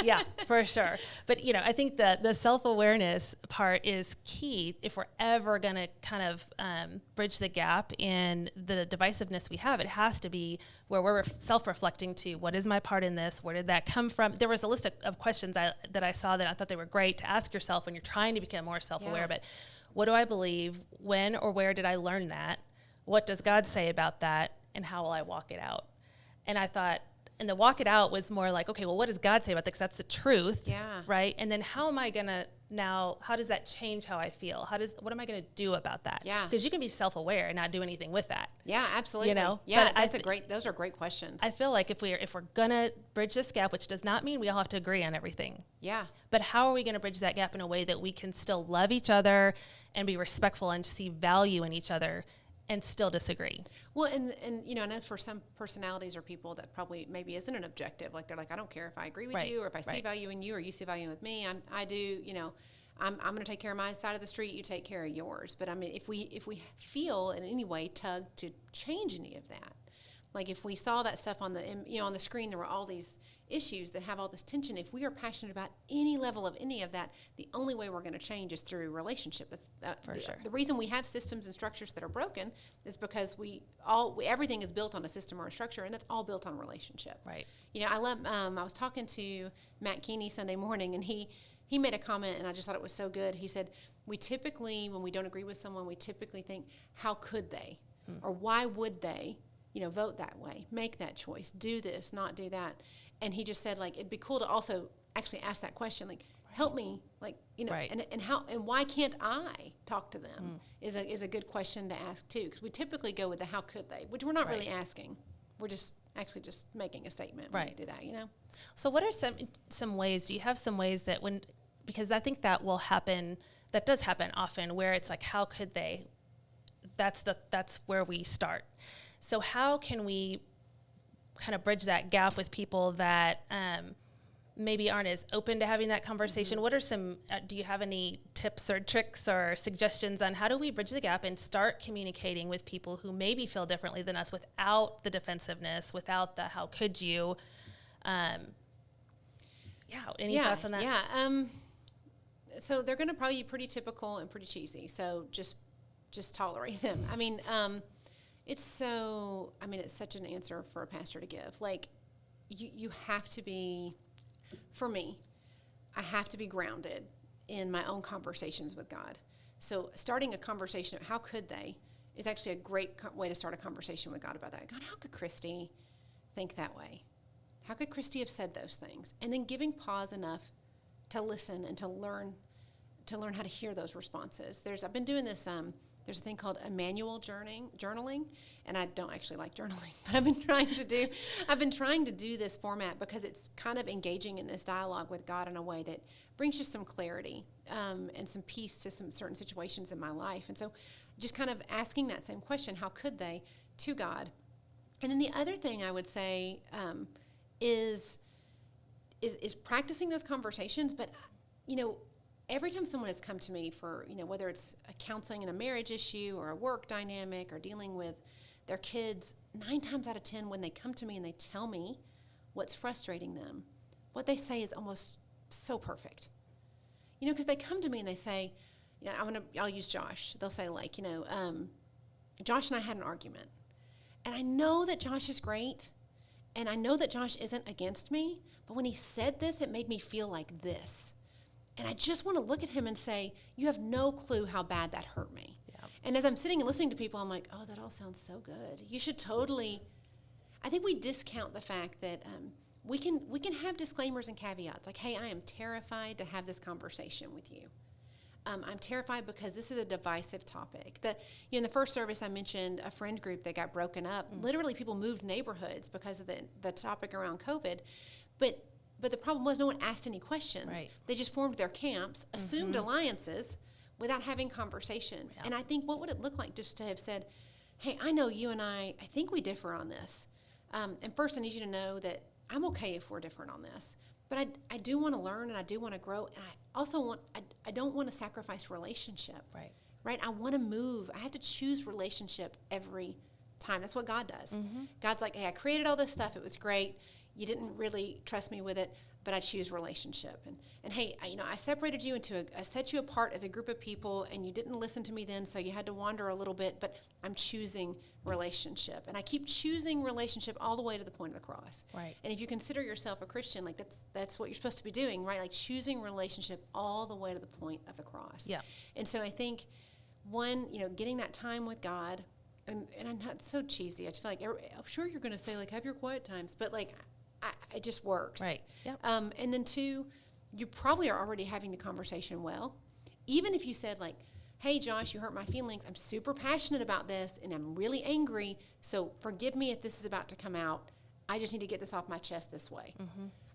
Speaker 3: Yeah, for sure. But, I think that the self-awareness part is key if we're ever going to kind of bridge the gap in the divisiveness we have. It has to be where we're self-reflecting to, what is my part in this? Where did that come from? There was a list of questions that I saw that I thought they were great to ask yourself when you're trying to become more self-aware.
Speaker 2: Yeah.
Speaker 3: But what do I believe? When or where did I learn that? What does God say about that? And how will I walk it out? And I thought, and the walk it out was more like, okay, well, what does God say about that? Because that's the truth,
Speaker 2: Yeah.
Speaker 3: right? And then how am I gonna now? How does that change how I feel? What am I gonna do about that?
Speaker 2: Yeah.
Speaker 3: Because you can be self-aware and not do anything with that.
Speaker 2: Yeah, absolutely.
Speaker 3: Yeah,
Speaker 2: But those are great questions.
Speaker 3: I feel like if we're gonna bridge this gap, which does not mean we all have to agree on everything,
Speaker 2: yeah.
Speaker 3: but how are we gonna bridge that gap in a way that we can still love each other and be respectful and see value in each other and still disagree?
Speaker 2: Well, and I know for some personalities or people that probably maybe isn't an objective. Like they're like, I don't care if I agree with
Speaker 3: Right,
Speaker 2: you, or if I see
Speaker 3: right.
Speaker 2: value in you, or you see value with me. I do. I'm going to take care of my side of the street. You take care of yours. But I mean, if we feel in any way tugged to change any of that, like if we saw that stuff on the screen, there were all these issues that have all this tension. If we are passionate about any level of any of that, the only way we're going to change is through relationship.
Speaker 3: For sure.
Speaker 2: The reason we have systems and structures that are broken is because everything is built on a system or a structure, and that's all built on relationship.
Speaker 3: Right.
Speaker 2: I was talking to Matt Keeney Sunday morning, and he made a comment, and I just thought it was so good. He said, we typically, when we don't agree with someone, we typically think, how could they? Or why would they, vote that way, make that choice, do this, not do that? And he just said, like, it'd be cool to also actually ask that question, like, help me, like,
Speaker 3: Right.
Speaker 2: and why can't I talk to them is a good question to ask too, because we typically go with the how could they, which we're not really asking. We're just making a statement when we
Speaker 3: Right.
Speaker 2: do that,
Speaker 3: So what are some ways, do you have some ways that because I think that does happen often, where it's like, how could they? That's where we start. So how can we kind of bridge that gap with people that maybe aren't as open to having that conversation? What are some, do you have any tips or tricks or suggestions on how do we bridge the gap and start communicating with people who maybe feel differently than us without the defensiveness, without the how could you? Any thoughts on that?
Speaker 2: Yeah. So they're going to probably be pretty typical and pretty cheesy. So just tolerate them. I mean, it's such an answer for a pastor to give. Like, you have to be, for me, I have to be grounded in my own conversations with God. So starting a conversation, how could they, is actually a great way to start a conversation with God about that. God, how could Christy think that way? How could Christy have said those things? And then giving pause enough to listen and to learn how to hear those responses. I've been doing this, there's a thing called Emmanuel journaling, and I don't actually like journaling, but I've been trying to do this format because it's kind of engaging in this dialogue with God in a way that brings just some clarity and some peace to some certain situations in my life. And so just kind of asking that same question, how could they, to God. And then the other thing I would say is practicing those conversations. But, every time someone has come to me for, whether it's a counseling in a marriage issue or a work dynamic or dealing with their kids, 9 times out of 10 when they come to me and they tell me what's frustrating them, what they say is almost so perfect. Because they come to me and they say, I'll use Josh. They'll say Josh and I had an argument. And I know that Josh is great, and I know that Josh isn't against me, but when he said this, it made me feel like this. And I just want to look at him and say, you have no clue how bad that hurt me. Yeah. And as I'm sitting and listening to people, I'm like, oh, that all sounds so good. You should totally, I think we discount the fact that we can have disclaimers and caveats, like, hey, I am terrified to have this conversation with you. I'm terrified because this is a divisive topic. In the first service, I mentioned a friend group that got broken up. Literally, people moved neighborhoods because of the topic around COVID. But the problem was no one asked any questions.
Speaker 3: Right.
Speaker 2: They just formed their camps, assumed alliances without having conversations. Yeah. And I think, what would it look like just to have said, hey, I know you and I think we differ on this. And first, I need you to know that I'm okay if we're different on this. But I do want to learn, and I do want to grow, and I also I don't want to sacrifice relationship. Right? I want to move. I have to choose relationship every time. That's what God does. God's like, hey, I created all this stuff. It was great. You didn't really trust me with it, but I choose relationship. And hey, I separated you I set you apart as a group of people, and you didn't listen to me then, so you had to wander a little bit, but I'm choosing relationship. And I keep choosing relationship all the way to the point of the cross.
Speaker 3: Right.
Speaker 2: And if you consider yourself a Christian, like that's what you're supposed to be doing, right? Like choosing relationship all the way to the point of the cross. Yeah. And so I think, one, getting that time with God, and I'm not so cheesy. I just feel like, I'm sure you're going to say, like, have your quiet times, but like, it just works.
Speaker 3: Right. Yep.
Speaker 2: And then 2, you probably are already having the conversation well. Even if you said, like, hey, Josh, you hurt my feelings. I'm super passionate about this, and I'm really angry, so forgive me if this is about to come out. I just need to get this off my chest this way.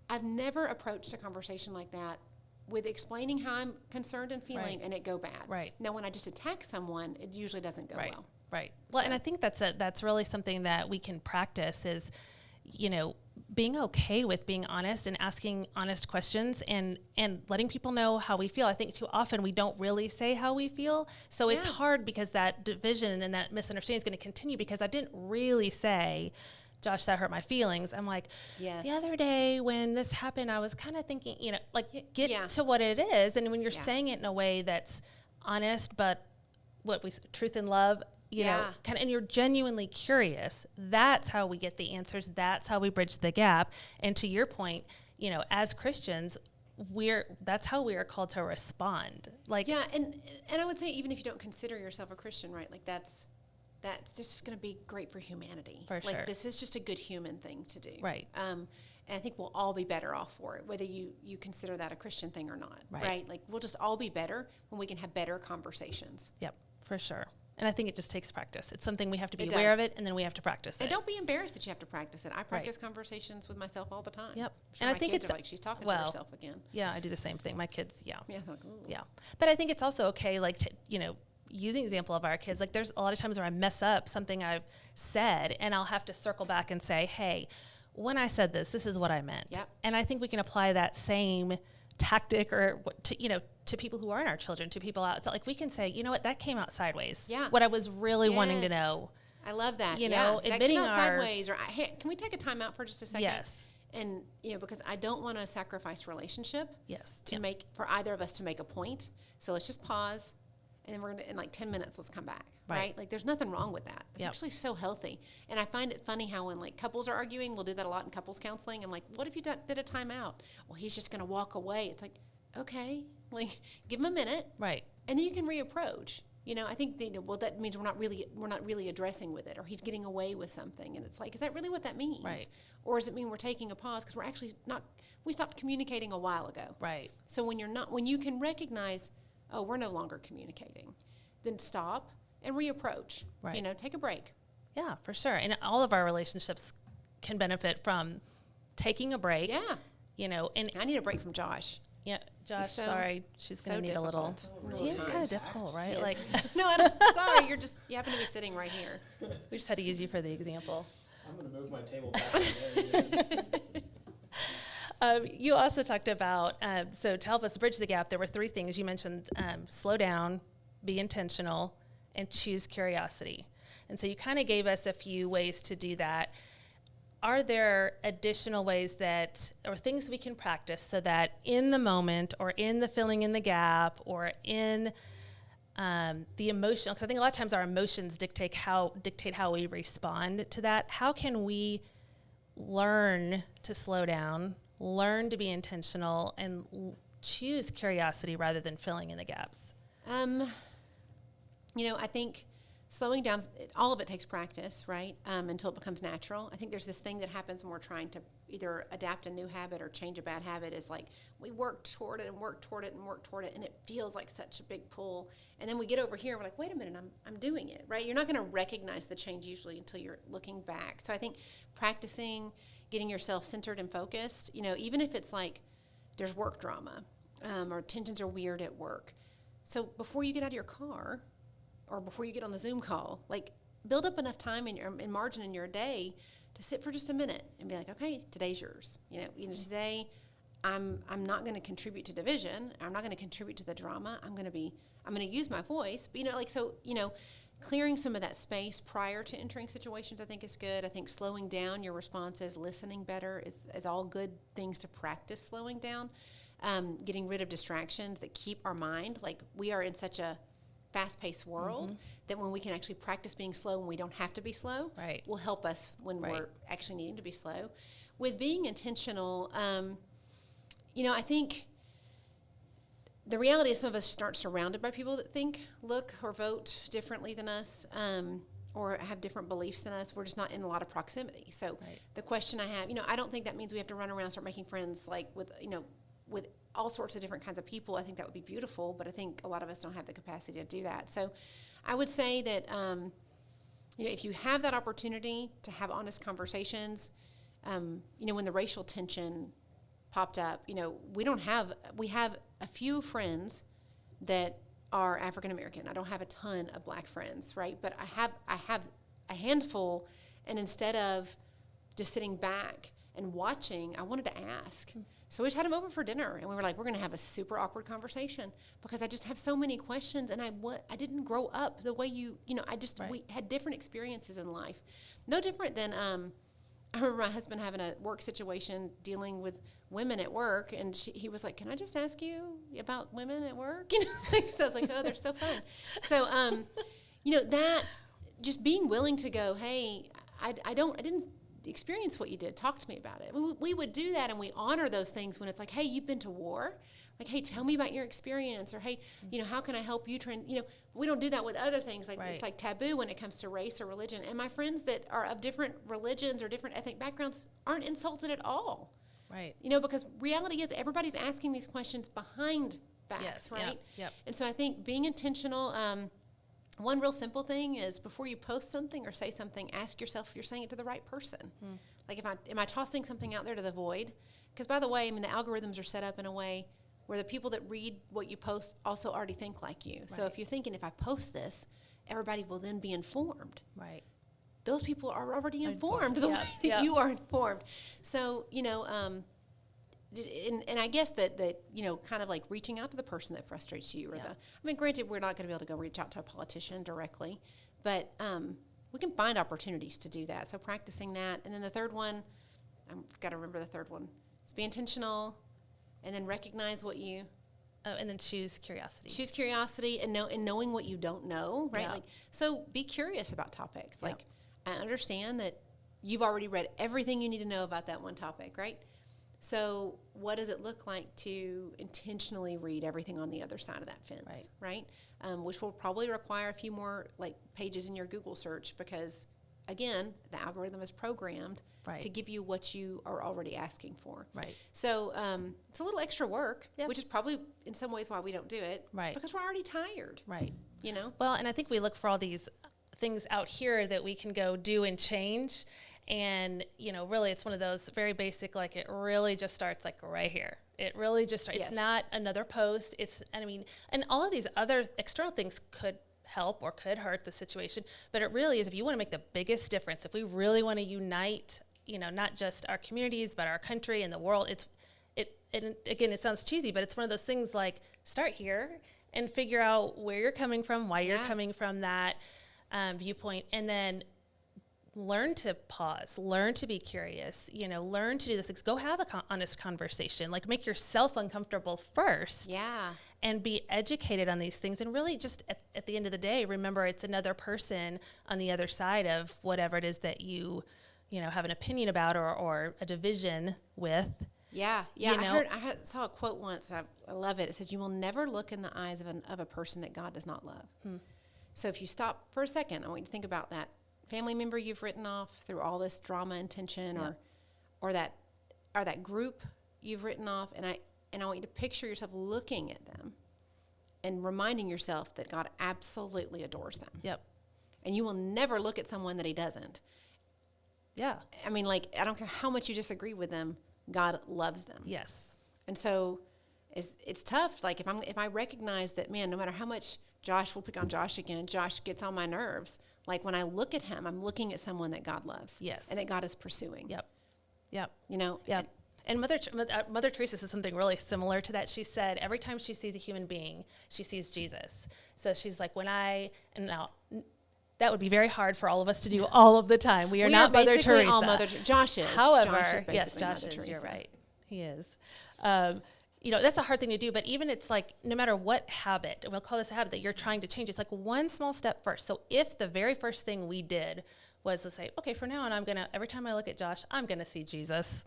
Speaker 2: I've never approached a conversation like that with explaining how I'm concerned and feeling, and it go bad. Right. Now, when I just attack someone, it usually doesn't go well.
Speaker 3: Right. Well, and I think that's really something that we can practice is, being okay with being honest and asking honest questions and letting people know how we feel. I think too often we don't really say how we feel. So it's hard because that division and that misunderstanding is going to continue because I didn't really say, Josh, that hurt my feelings. I'm like, the other day when this happened, I was kind of thinking, get to what it is. And when you're saying it in a way that's honest, but truth and love, and you're genuinely curious, that's how we get the answers. That's how we bridge the gap. And to your point, as Christians, that's how we are called to respond.
Speaker 2: And I would say, even if you don't consider yourself a Christian, right? Like that's just going to be great for humanity.
Speaker 3: For sure.
Speaker 2: Like this is just a good human thing to do.
Speaker 3: Right.
Speaker 2: And I think we'll all be better off for it, whether you consider that a Christian thing or not. Right. Like we'll just all be better when we can have better conversations.
Speaker 3: Yep, for sure. And I think it just takes practice. It's something we have to be aware of it, and then we have to practice it.
Speaker 2: And don't be embarrassed that you have to practice it. I practice conversations with myself all the time.
Speaker 3: Yep.
Speaker 2: Sure,
Speaker 3: and I think it's
Speaker 2: like she's talking to herself again.
Speaker 3: Yeah, I do the same thing. My kids,
Speaker 2: Yeah. Like,
Speaker 3: yeah. But I think it's also okay, like, using example of our kids, like there's a lot of times where I mess up something I've said, and I'll have to circle back and say, hey, when I said this is what I meant.
Speaker 2: Yep.
Speaker 3: And I think we can apply that same tactic to people who aren't our children, to people outside. Like we can say, that came out sideways.
Speaker 2: Yeah.
Speaker 3: What I was really wanting to know.
Speaker 2: I love that.
Speaker 3: Admitting
Speaker 2: that came out sideways, or hey, can we take a time out for just a second?
Speaker 3: Yes.
Speaker 2: And because I don't want to sacrifice relationship.
Speaker 3: Yes.
Speaker 2: To make for either of us to make a point. So let's just pause, and then we're gonna in like 10 minutes. Let's come back. Right. Like there's nothing wrong with that. It's actually so healthy. And I find it funny how when like couples are arguing, we'll do that a lot in couples counseling. I'm like, what if you did a timeout? Well, he's just gonna walk away. It's like, okay, like give him a minute.
Speaker 3: Right.
Speaker 2: And then you can reapproach. I think that means we're not really addressing with it, or he's getting away with something. And it's like, is that really what that means?
Speaker 3: Right.
Speaker 2: Or does it mean we're taking a pause because we're actually we stopped communicating a while ago.
Speaker 3: Right.
Speaker 2: So when you can recognize, oh, we're no longer communicating, then stop and reapproach.
Speaker 3: Right.
Speaker 2: Take a break.
Speaker 3: Yeah, for sure. And all of our relationships can benefit from taking a break.
Speaker 2: Yeah.
Speaker 3: And
Speaker 2: I need a break from Josh.
Speaker 3: Yeah, Josh,
Speaker 2: So-
Speaker 3: sorry, she's
Speaker 2: so
Speaker 3: going to need a little.
Speaker 2: difficult.
Speaker 3: He is kind
Speaker 2: time.
Speaker 3: of difficult, right?
Speaker 2: Yes.
Speaker 3: Like,
Speaker 2: No, I don't, sorry, you happen to be sitting right here.
Speaker 3: we just had to use you for the example.
Speaker 4: I'm going to move my table back there.
Speaker 3: You also talked about, so to help us bridge the gap, there were 3 things. You mentioned slow down, be intentional, and choose curiosity. And so you kind of gave us a few ways to do that. Are there additional ways that, or things we can practice so that in the moment or in the filling in the gap or in the emotional, because I think a lot of times our emotions dictate how we respond to that. How can we learn to slow down, learn to be intentional, and choose curiosity rather than filling in the gaps?
Speaker 2: I think slowing down, all of it takes practice, right? Until it becomes natural. I think there's this thing that happens when we're trying to either adapt a new habit or change a bad habit, is like we work toward it and work toward it and work toward it, and it feels like such a big pull. And then we get over here and we're like, wait a minute, I'm doing it, right? You're not going to recognize the change usually until you're looking back. So I think practicing, getting yourself centered and focused, even if it's like there's work drama or tensions are weird at work. So before you get out of your car, or before you get on the Zoom call, like build up enough time in margin in your day to sit for just a minute and be like, okay, today's yours. Today I'm not going to contribute to division. I'm not going to contribute to the drama. I'm going to use my voice. But clearing some of that space prior to entering situations, I think is good. I think slowing down your responses, listening better is all good things to practice slowing down. Getting rid of distractions that keep our mind, like we are in such a fast-paced world that when we can actually practice being slow when we don't have to be slow,
Speaker 3: Right.
Speaker 2: will help us when
Speaker 3: Right.
Speaker 2: we're actually needing to be slow. With being intentional, I think the reality is some of us aren't surrounded by people that think, look, or vote differently than us, or have different beliefs than us. We're just not in a lot of proximity. So
Speaker 3: Right.
Speaker 2: the question I have, I don't think that means we have to run around and start making friends like with all sorts of different kinds of people. I think that would be beautiful, but I think a lot of us don't have the capacity to do that. So I would say that, if you have that opportunity to have honest conversations, when the racial tension popped up, we have a few friends that are African American. I don't have a ton of black friends, right? But I have a handful, and instead of just sitting back and watching, I wanted to ask. So we just had them over for dinner, and we were like, we're going to have a super awkward conversation because I just have so many questions, and I didn't grow up the way
Speaker 3: Right.
Speaker 2: we had different experiences in life. No different than, I remember my husband having a work situation dealing with women at work, and he was like, can I just ask you about women at work? So I was like, oh, they're so fun. So, that just being willing to go, hey, I didn't experience what you did. Talk to me about it. We would do that, and we honor those things when it's like, hey, you've been to war. Like, hey, tell me about your experience, or hey, how can I help you train? We don't do that with other things. Like
Speaker 3: Right.
Speaker 2: It's like taboo when it comes to race or religion. And my friends that are of different religions or different ethnic backgrounds aren't insulted at all.
Speaker 3: Right.
Speaker 2: Because reality is everybody's asking these questions behind facts,
Speaker 3: Yes.
Speaker 2: right?
Speaker 3: Yep.
Speaker 2: And so I think being intentional. One real simple thing is before you post something or say something, ask yourself if you're saying it to the right person. Like, am I tossing something out there to the void? Because, by the way, the algorithms are set up in a way where the people that read what you post also already think like you. So
Speaker 3: Right.
Speaker 2: if you're thinking, if I post this, everybody will then be informed.
Speaker 3: Right.
Speaker 2: Those people are already informed the way that
Speaker 3: Yep.
Speaker 2: you are informed. So, and I guess that kind of like reaching out to the person that frustrates you, or granted, we're not going to be able to go reach out to a politician directly, but we can find opportunities to do that. So practicing that. And then the third one, I've got to remember the third one, is be intentional, and then recognize what you
Speaker 3: And then choose curiosity.
Speaker 2: choose curiosity, and knowing what you don't know, right?
Speaker 3: Yeah.
Speaker 2: Like, so be curious about topics.
Speaker 3: Yeah.
Speaker 2: Like, I understand that you've already read everything you need to know about that one topic, right? So what does it look like to intentionally read everything on the other side of that fence, right? Which will probably require a few more pages in your Google search, because again, the algorithm is programmed
Speaker 3: Right.
Speaker 2: to give you what you are already asking for.
Speaker 3: Right.
Speaker 2: So it's a little extra work,
Speaker 3: Yep.
Speaker 2: which is probably in some ways why we don't do it.
Speaker 3: Right.
Speaker 2: Because we're already tired,
Speaker 3: Right.
Speaker 2: Well,
Speaker 3: and I think we look for all these things out here that we can go do and change. And, really, it's one of those very basic, it really just starts right here. It really just starts.
Speaker 2: Yes.
Speaker 3: It's not another post. And all of these other external things could help or could hurt the situation. But it really is, if you want to make the biggest difference, if we really want to unite, not just our communities, but our country and the world, and again, it sounds cheesy, but it's one of those things like start here and figure out where you're coming from, why you're coming from that viewpoint, and then learn to pause, learn to be curious, learn to do this. Go have a honest conversation, like make yourself uncomfortable first.
Speaker 2: Yeah.
Speaker 3: And be educated on these things. And really just at the end of the day, remember it's another person on the other side of whatever it is that you have an opinion about or a division with.
Speaker 2: Yeah. I saw a quote once. I love it. It says, "You will never look in the eyes of a person that God does not love." So if you stop for a second, I want you to think about that family member you've written off through all this drama and tension, or that group you've written off, and I want you to picture yourself looking at them and reminding yourself that God absolutely adores them.
Speaker 3: Yep.
Speaker 2: And you will never look at someone that he doesn't.
Speaker 3: Yeah.
Speaker 2: I mean, like, I don't care how much you disagree with them, God loves them.
Speaker 3: Yes.
Speaker 2: And so it's tough. Like, if I recognize that, man, no matter how much Josh, we'll pick on Josh again, Josh gets on my nerves. Like, when I look at him, I'm looking at someone that God loves.
Speaker 3: Yes.
Speaker 2: And that God is pursuing.
Speaker 3: Yep.
Speaker 2: Yep.
Speaker 3: And Mother Teresa says something really similar to that. She said every time she sees a human being, she sees Jesus. So she's like, that would be very hard for all of us to do all of the time. We are not Mother Teresa.
Speaker 2: All Josh is.
Speaker 3: However,
Speaker 2: Josh
Speaker 3: is.
Speaker 2: Teresa.
Speaker 3: You're right. He is. That's a hard thing to do. But even it's like, no matter what habit, we'll call this a habit that you're trying to change, it's like one small step first. So if the very first thing we did was to say, okay, from now on, every time I look at Josh, I'm going to see Jesus.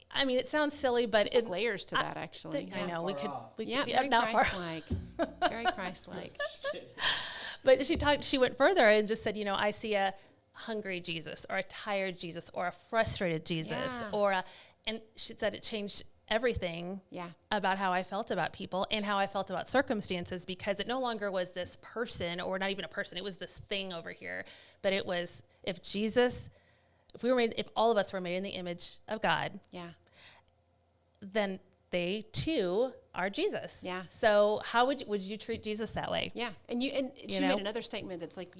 Speaker 3: I mean, it sounds silly, but
Speaker 2: there's layers to that, actually.
Speaker 3: I know.
Speaker 2: Very Christ-like. Very Christ-like.
Speaker 3: But she went further and just said, I see a hungry Jesus, or a tired Jesus, or a frustrated Jesus, and she said it changed everything about how I felt about people and how I felt about circumstances, because it no longer was this person, or not even a person, it was this thing over here. But it was, if all of us were made in the image of God, then they too are Jesus.
Speaker 2: Yeah.
Speaker 3: So how would you treat Jesus that way?
Speaker 2: Yeah. And she made another statement that's like,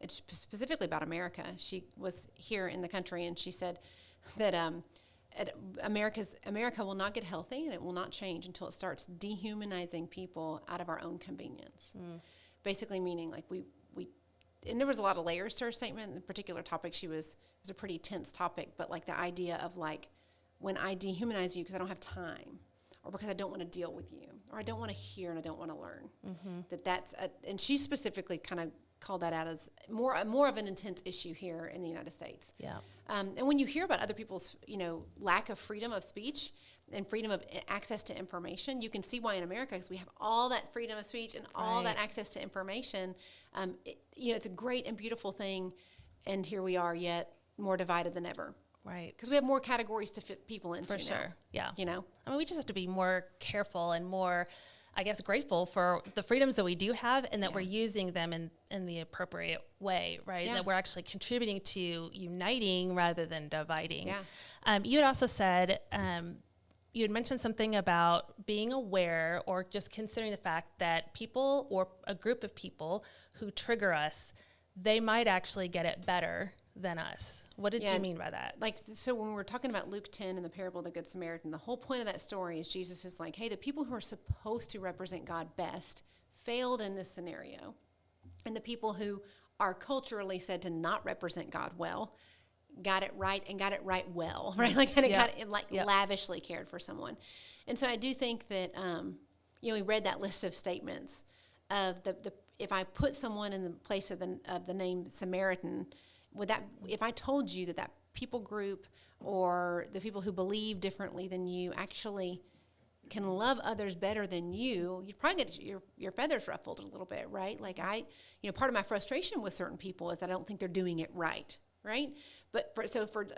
Speaker 2: it's specifically about America. She was here in the country, and she said that America will not get healthy, and it will not change until it starts dehumanizing people out of our own convenience. Basically meaning, like, we and there was a lot of layers to her statement. The particular topic it was a pretty tense topic, but like the idea of, like, when I dehumanize you because I don't have time, or because I don't want to deal with you, or I don't want to hear and I don't want to learn, and she specifically kind of called that out as more of an intense issue here in the United States.
Speaker 3: Yeah.
Speaker 2: And when you hear about other people's, lack of freedom of speech and freedom of access to information, you can see why in America, because we have all that freedom of speech and all that access to information. It's a great and beautiful thing, and here we are, yet more divided than ever.
Speaker 3: Right.
Speaker 2: Because we have more categories to fit people into.
Speaker 3: For sure. Yeah.
Speaker 2: I
Speaker 3: mean, we just have to be more careful and more, I guess, grateful for the freedoms that we do have, and that we're using them in the appropriate way, right? And that we're actually contributing to uniting rather than dividing.
Speaker 2: Yeah.
Speaker 3: You had also said, you had mentioned something about being aware, or just considering the fact that people, or a group of people who trigger us, they might actually get it better than us. What did you mean by that?
Speaker 2: Like, so when we're talking about Luke 10 and the parable of the Good Samaritan, the whole point of that story is Jesus is like, hey, the people who are supposed to represent God best failed in this scenario. And the people who are culturally said to not represent God well got it right, and got it right well, right? Like, and got it, like, lavishly cared for someone. And so I do think that, we read that list of statements of the if I put someone in the place of the name Samaritan, if I told you that people group, or the people who believe differently than you, actually can love others better than you'd probably get your feathers ruffled a little bit, right? Like, part of my frustration with certain people is that I don't think they're doing it right? But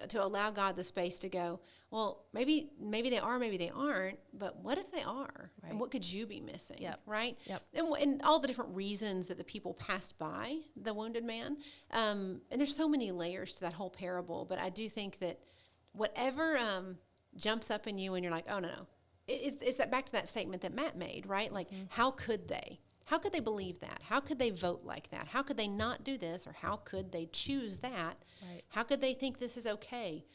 Speaker 2: to allow God the space to go, well, maybe they are, maybe they aren't, but what if they are? Right. And what could you be missing? Right?
Speaker 3: Yep.
Speaker 2: And all the different reasons that the people passed by the wounded man. And there's so many layers to that whole parable, but I do think that whatever jumps up in you and you're like, oh, no, it's that back to that statement that Matt made, right? Like, how could they? How could they believe that? How could they vote like that? How could they not do this? Or how could they choose that?
Speaker 3: Right.
Speaker 2: How could they think this is okay?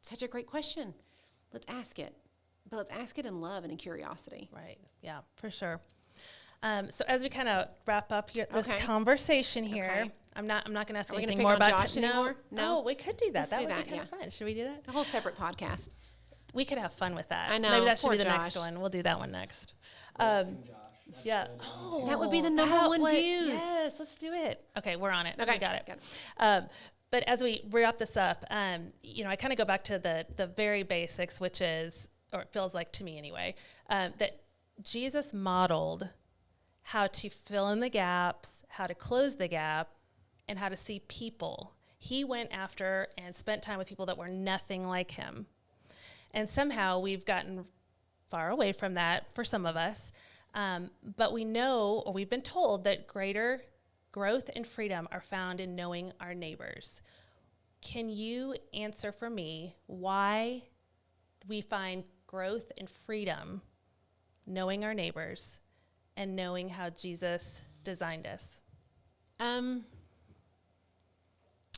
Speaker 2: Such a great question. Let's ask it. But let's ask it in love and in curiosity.
Speaker 3: Right. Yeah, for sure. So as we kind of wrap up this
Speaker 2: Okay.
Speaker 3: conversation here,
Speaker 2: Okay.
Speaker 3: I'm not going to ask
Speaker 2: Are we
Speaker 3: anything
Speaker 2: gonna
Speaker 3: more
Speaker 2: pick on
Speaker 3: about
Speaker 2: Josh anymore? No?
Speaker 3: No, we could do that.
Speaker 2: Let's
Speaker 3: That
Speaker 2: do
Speaker 3: would
Speaker 2: that,
Speaker 3: be kind of fun. Should we do that?
Speaker 2: A whole separate podcast.
Speaker 3: We could have fun with that.
Speaker 2: I know,
Speaker 3: Maybe that should
Speaker 2: poor
Speaker 3: be the next
Speaker 2: Josh.
Speaker 3: one. We'll do that one next.
Speaker 4: Roasting Josh. That's
Speaker 3: Yeah.
Speaker 4: so good.
Speaker 2: That would be the number
Speaker 3: That
Speaker 2: one
Speaker 3: would-
Speaker 2: views.
Speaker 3: Yes, let's do it. Okay, we're on it.
Speaker 2: Okay,
Speaker 3: We got it.
Speaker 2: got it.
Speaker 3: But as we wrap this up, I kind of go back to the very basics, which is, or it feels like to me anyway, that Jesus modeled how to fill in the gaps, how to close the gap, and how to see people. He went after and spent time with people that were nothing like him. And somehow we've gotten far away from that for some of us. But we know, or we've been told, that greater growth and freedom are found in knowing our neighbors. Can you answer for me why we find growth and freedom knowing our neighbors and knowing how Jesus designed us?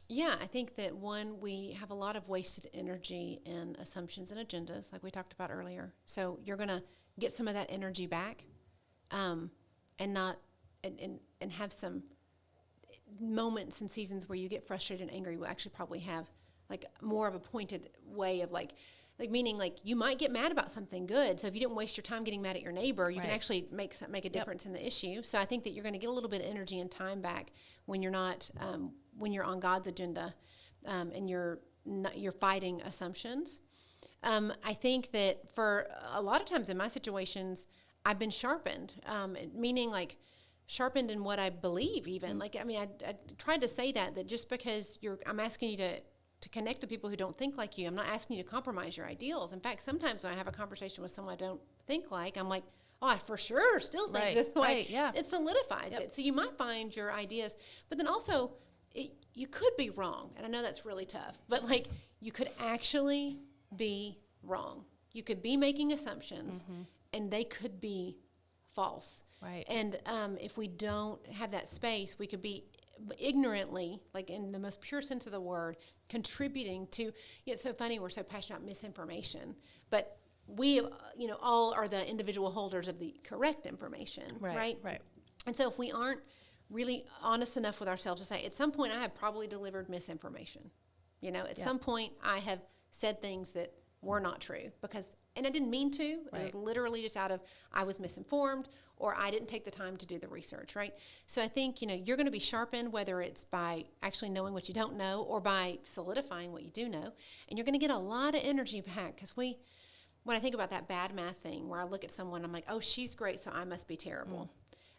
Speaker 2: Yeah, I think that one, we have a lot of wasted energy in assumptions and agendas, like we talked about earlier. So you're going to get some of that energy back, and have some moments and seasons where you get frustrated and angry. We'll actually probably have like more of a pointed way of like meaning like you might get mad about something good. So if you didn't waste your time getting mad at your neighbor, you can
Speaker 3: Right.
Speaker 2: actually make a difference in the issue. So I think that you're going to get a little bit of energy and time back when you're not when you're on God's agenda, and you're fighting assumptions. I think that for a lot of times in my situations, I've been sharpened, meaning like sharpened in what I believe even. Like, I mean, I tried to say that just because I'm asking you to connect to people who don't think like you. I'm not asking you to compromise your ideals. In fact, sometimes when I have a conversation with someone I don't think like, I'm like, oh, I for sure still think
Speaker 3: Right,
Speaker 2: this way.
Speaker 3: right, yeah.
Speaker 2: It solidifies
Speaker 3: Yep.
Speaker 2: it. So you might find your ideas, but then also you could be wrong. And I know that's really tough, but like you could actually be wrong. You could be making assumptions and they could be false.
Speaker 3: Right.
Speaker 2: And if we don't have that space, we could be ignorantly, like in the most pure sense of the word, contributing to. It's so funny, we're so passionate about misinformation, but we, all are the individual holders of the correct information, right?
Speaker 3: Right.
Speaker 2: And so if we aren't really honest enough with ourselves to say, at some point I have probably delivered misinformation. At some point I have said things that were not true and I didn't mean to. It was
Speaker 3: Right.
Speaker 2: literally just out of, I was misinformed or I didn't take the time to do the research, right? So I think, you're going to be sharpened, whether it's by actually knowing what you don't know or by solidifying what you do know. And you're going to get a lot of energy back because when I think about that bad math thing where I look at someone, I'm like, oh, she's great, so I must be terrible.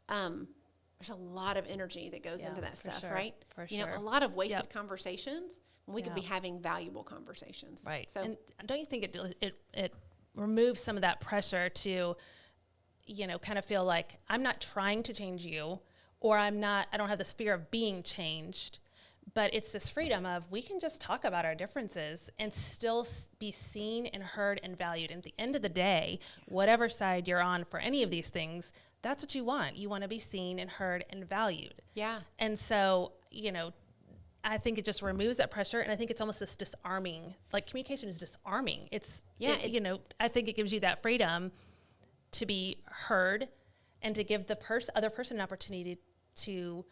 Speaker 2: There's a lot of energy that goes
Speaker 3: Yeah,
Speaker 2: into that
Speaker 3: for
Speaker 2: stuff,
Speaker 3: sure,
Speaker 2: right?
Speaker 3: for
Speaker 2: A
Speaker 3: sure.
Speaker 2: lot of wasted
Speaker 3: Yep.
Speaker 2: conversations when we could be
Speaker 3: Yeah.
Speaker 2: having valuable conversations.
Speaker 3: Right.
Speaker 2: So
Speaker 3: And don't you think it removes some of that pressure to, kind of feel like I'm not trying to change you, or I don't have this fear of being changed, but it's this freedom of we can just talk about our differences and still be seen and heard and valued. And at the end of the day, whatever side you're on for any of these things, that's what you want. You want to be seen and heard and valued.
Speaker 2: yeah.
Speaker 3: And so, I think it just removes that pressure, and I think it's almost this disarming. Like communication is disarming. I think it gives you that freedom to be heard, and to give the other person an opportunity to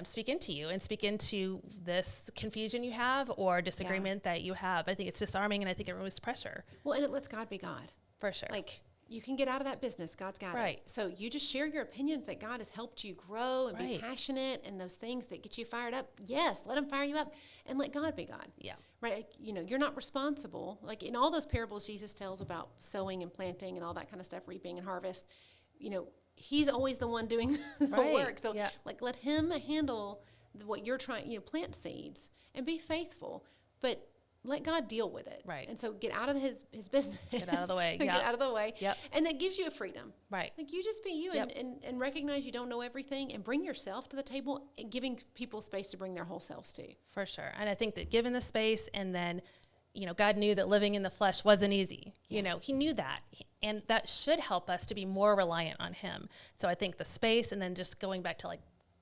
Speaker 3: speak into you and speak into this confusion you have or disagreement that you have. I think it's disarming, and I think it removes pressure.
Speaker 2: Well, and it lets God be God.
Speaker 3: For sure.
Speaker 2: Like, you can get out of that business. God's got
Speaker 3: Right.
Speaker 2: it. So you just share your opinions that God has helped you grow and be
Speaker 3: Right.
Speaker 2: passionate and those things that get you fired up. Yes, let him fire you up and let God be God.
Speaker 3: Yeah.
Speaker 2: Right? Like, you're not responsible. Like in all those parables Jesus tells about sowing and planting and all that kind of stuff, reaping and harvest, he's always the one doing the
Speaker 3: Right.
Speaker 2: work. So
Speaker 3: Yeah.
Speaker 2: like let him handle what you're trying, plant seeds and be faithful. But let God deal with it.
Speaker 3: Right.
Speaker 2: And so get out of his business.
Speaker 3: Get out of the way.
Speaker 2: Get
Speaker 3: Yep.
Speaker 2: out of the way.
Speaker 3: Yep.
Speaker 2: And that gives you a freedom.
Speaker 3: Right.
Speaker 2: Like you just be you
Speaker 3: Yep.
Speaker 2: and recognize you don't know everything and bring yourself to the table and giving people space to bring their whole selves to.
Speaker 3: For sure. And I think that given the space, and then, God knew that living in the flesh wasn't easy. He knew that. And that should help us to be more reliant on him. So I think the space, and then just going back to like,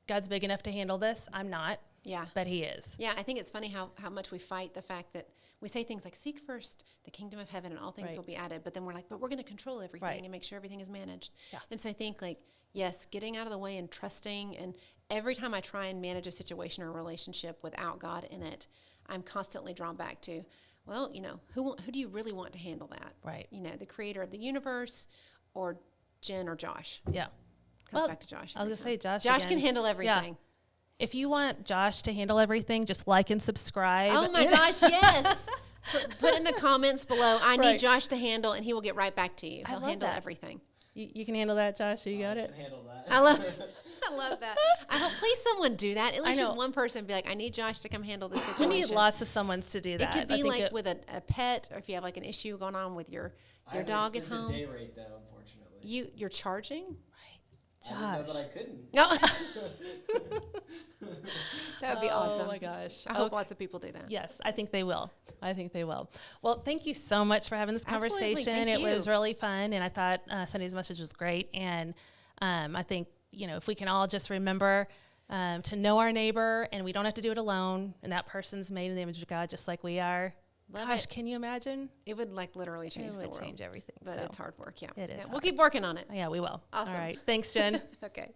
Speaker 3: God's big enough to handle this. I'm not.
Speaker 2: Yeah.
Speaker 3: But he is.
Speaker 2: Yeah, I think it's funny how much we fight the fact that we say things like, seek first the kingdom of heaven and all things
Speaker 3: Right.
Speaker 2: will be added. But then we're like, but we're going to control everything
Speaker 3: Right.
Speaker 2: and make sure everything is managed.
Speaker 3: Yeah.
Speaker 2: And so I think, like, yes, getting out of the way and trusting. And every time I try and manage a situation or a relationship without God in it, I'm constantly drawn back to, well, you know, who do you really want to handle that?
Speaker 3: Right.
Speaker 2: You know, the creator of the universe or Jen or Josh?
Speaker 3: Yeah.
Speaker 2: Comes back to Josh.
Speaker 3: I was going to say Josh
Speaker 2: Josh
Speaker 3: again.
Speaker 2: can handle everything.
Speaker 3: Yeah. If you want Josh to handle everything, just like and subscribe.
Speaker 2: Oh my gosh, yes. Put in the comments below, I need
Speaker 3: Right.
Speaker 2: Josh to handle, and he will get right back to you.
Speaker 3: I
Speaker 2: He'll
Speaker 3: love
Speaker 2: handle
Speaker 3: that.
Speaker 2: everything.
Speaker 3: You can handle that, Josh? You got
Speaker 4: I
Speaker 3: it?
Speaker 4: can handle that.
Speaker 2: I love that. I hope, please someone do that. At least
Speaker 3: know.
Speaker 2: just one person be like, I need Josh to come handle this
Speaker 3: We
Speaker 2: situation.
Speaker 3: need lots of someones to do
Speaker 2: It
Speaker 3: that.
Speaker 2: could
Speaker 3: I
Speaker 2: be
Speaker 3: think
Speaker 2: like with a pet, or if you have like an issue going on with your
Speaker 4: I have an
Speaker 2: dog at
Speaker 4: expensive
Speaker 2: home.
Speaker 4: day rate, though, unfortunately.
Speaker 2: You're charging?
Speaker 4: I didn't know
Speaker 3: Josh.
Speaker 4: that I couldn't.
Speaker 2: No. That would be awesome.
Speaker 3: Oh my gosh.
Speaker 2: I hope
Speaker 3: Okay.
Speaker 2: lots of people do that.
Speaker 3: Yes, I think they will. I think they will. Well, thank you so much for having this
Speaker 2: Absolutely,
Speaker 3: conversation.
Speaker 2: thank
Speaker 3: It was
Speaker 2: you.
Speaker 3: really fun, and I thought Sunday's message was great. And I think, you know, if we can all just remember to know our neighbor, and we don't have to do it alone, and that person's made in the image of God just like we are.
Speaker 2: Love
Speaker 3: Gosh,
Speaker 2: it.
Speaker 3: can you imagine?
Speaker 2: It would like literally change
Speaker 3: It
Speaker 2: the
Speaker 3: would
Speaker 2: world.
Speaker 3: change everything.
Speaker 2: But
Speaker 3: So
Speaker 2: it's hard work, yeah.
Speaker 3: It is
Speaker 2: Yeah, we'll
Speaker 3: hard.
Speaker 2: keep working on it.
Speaker 3: yeah, we will.
Speaker 2: Awesome.
Speaker 3: All right. Thanks, Jen.
Speaker 2: Okay.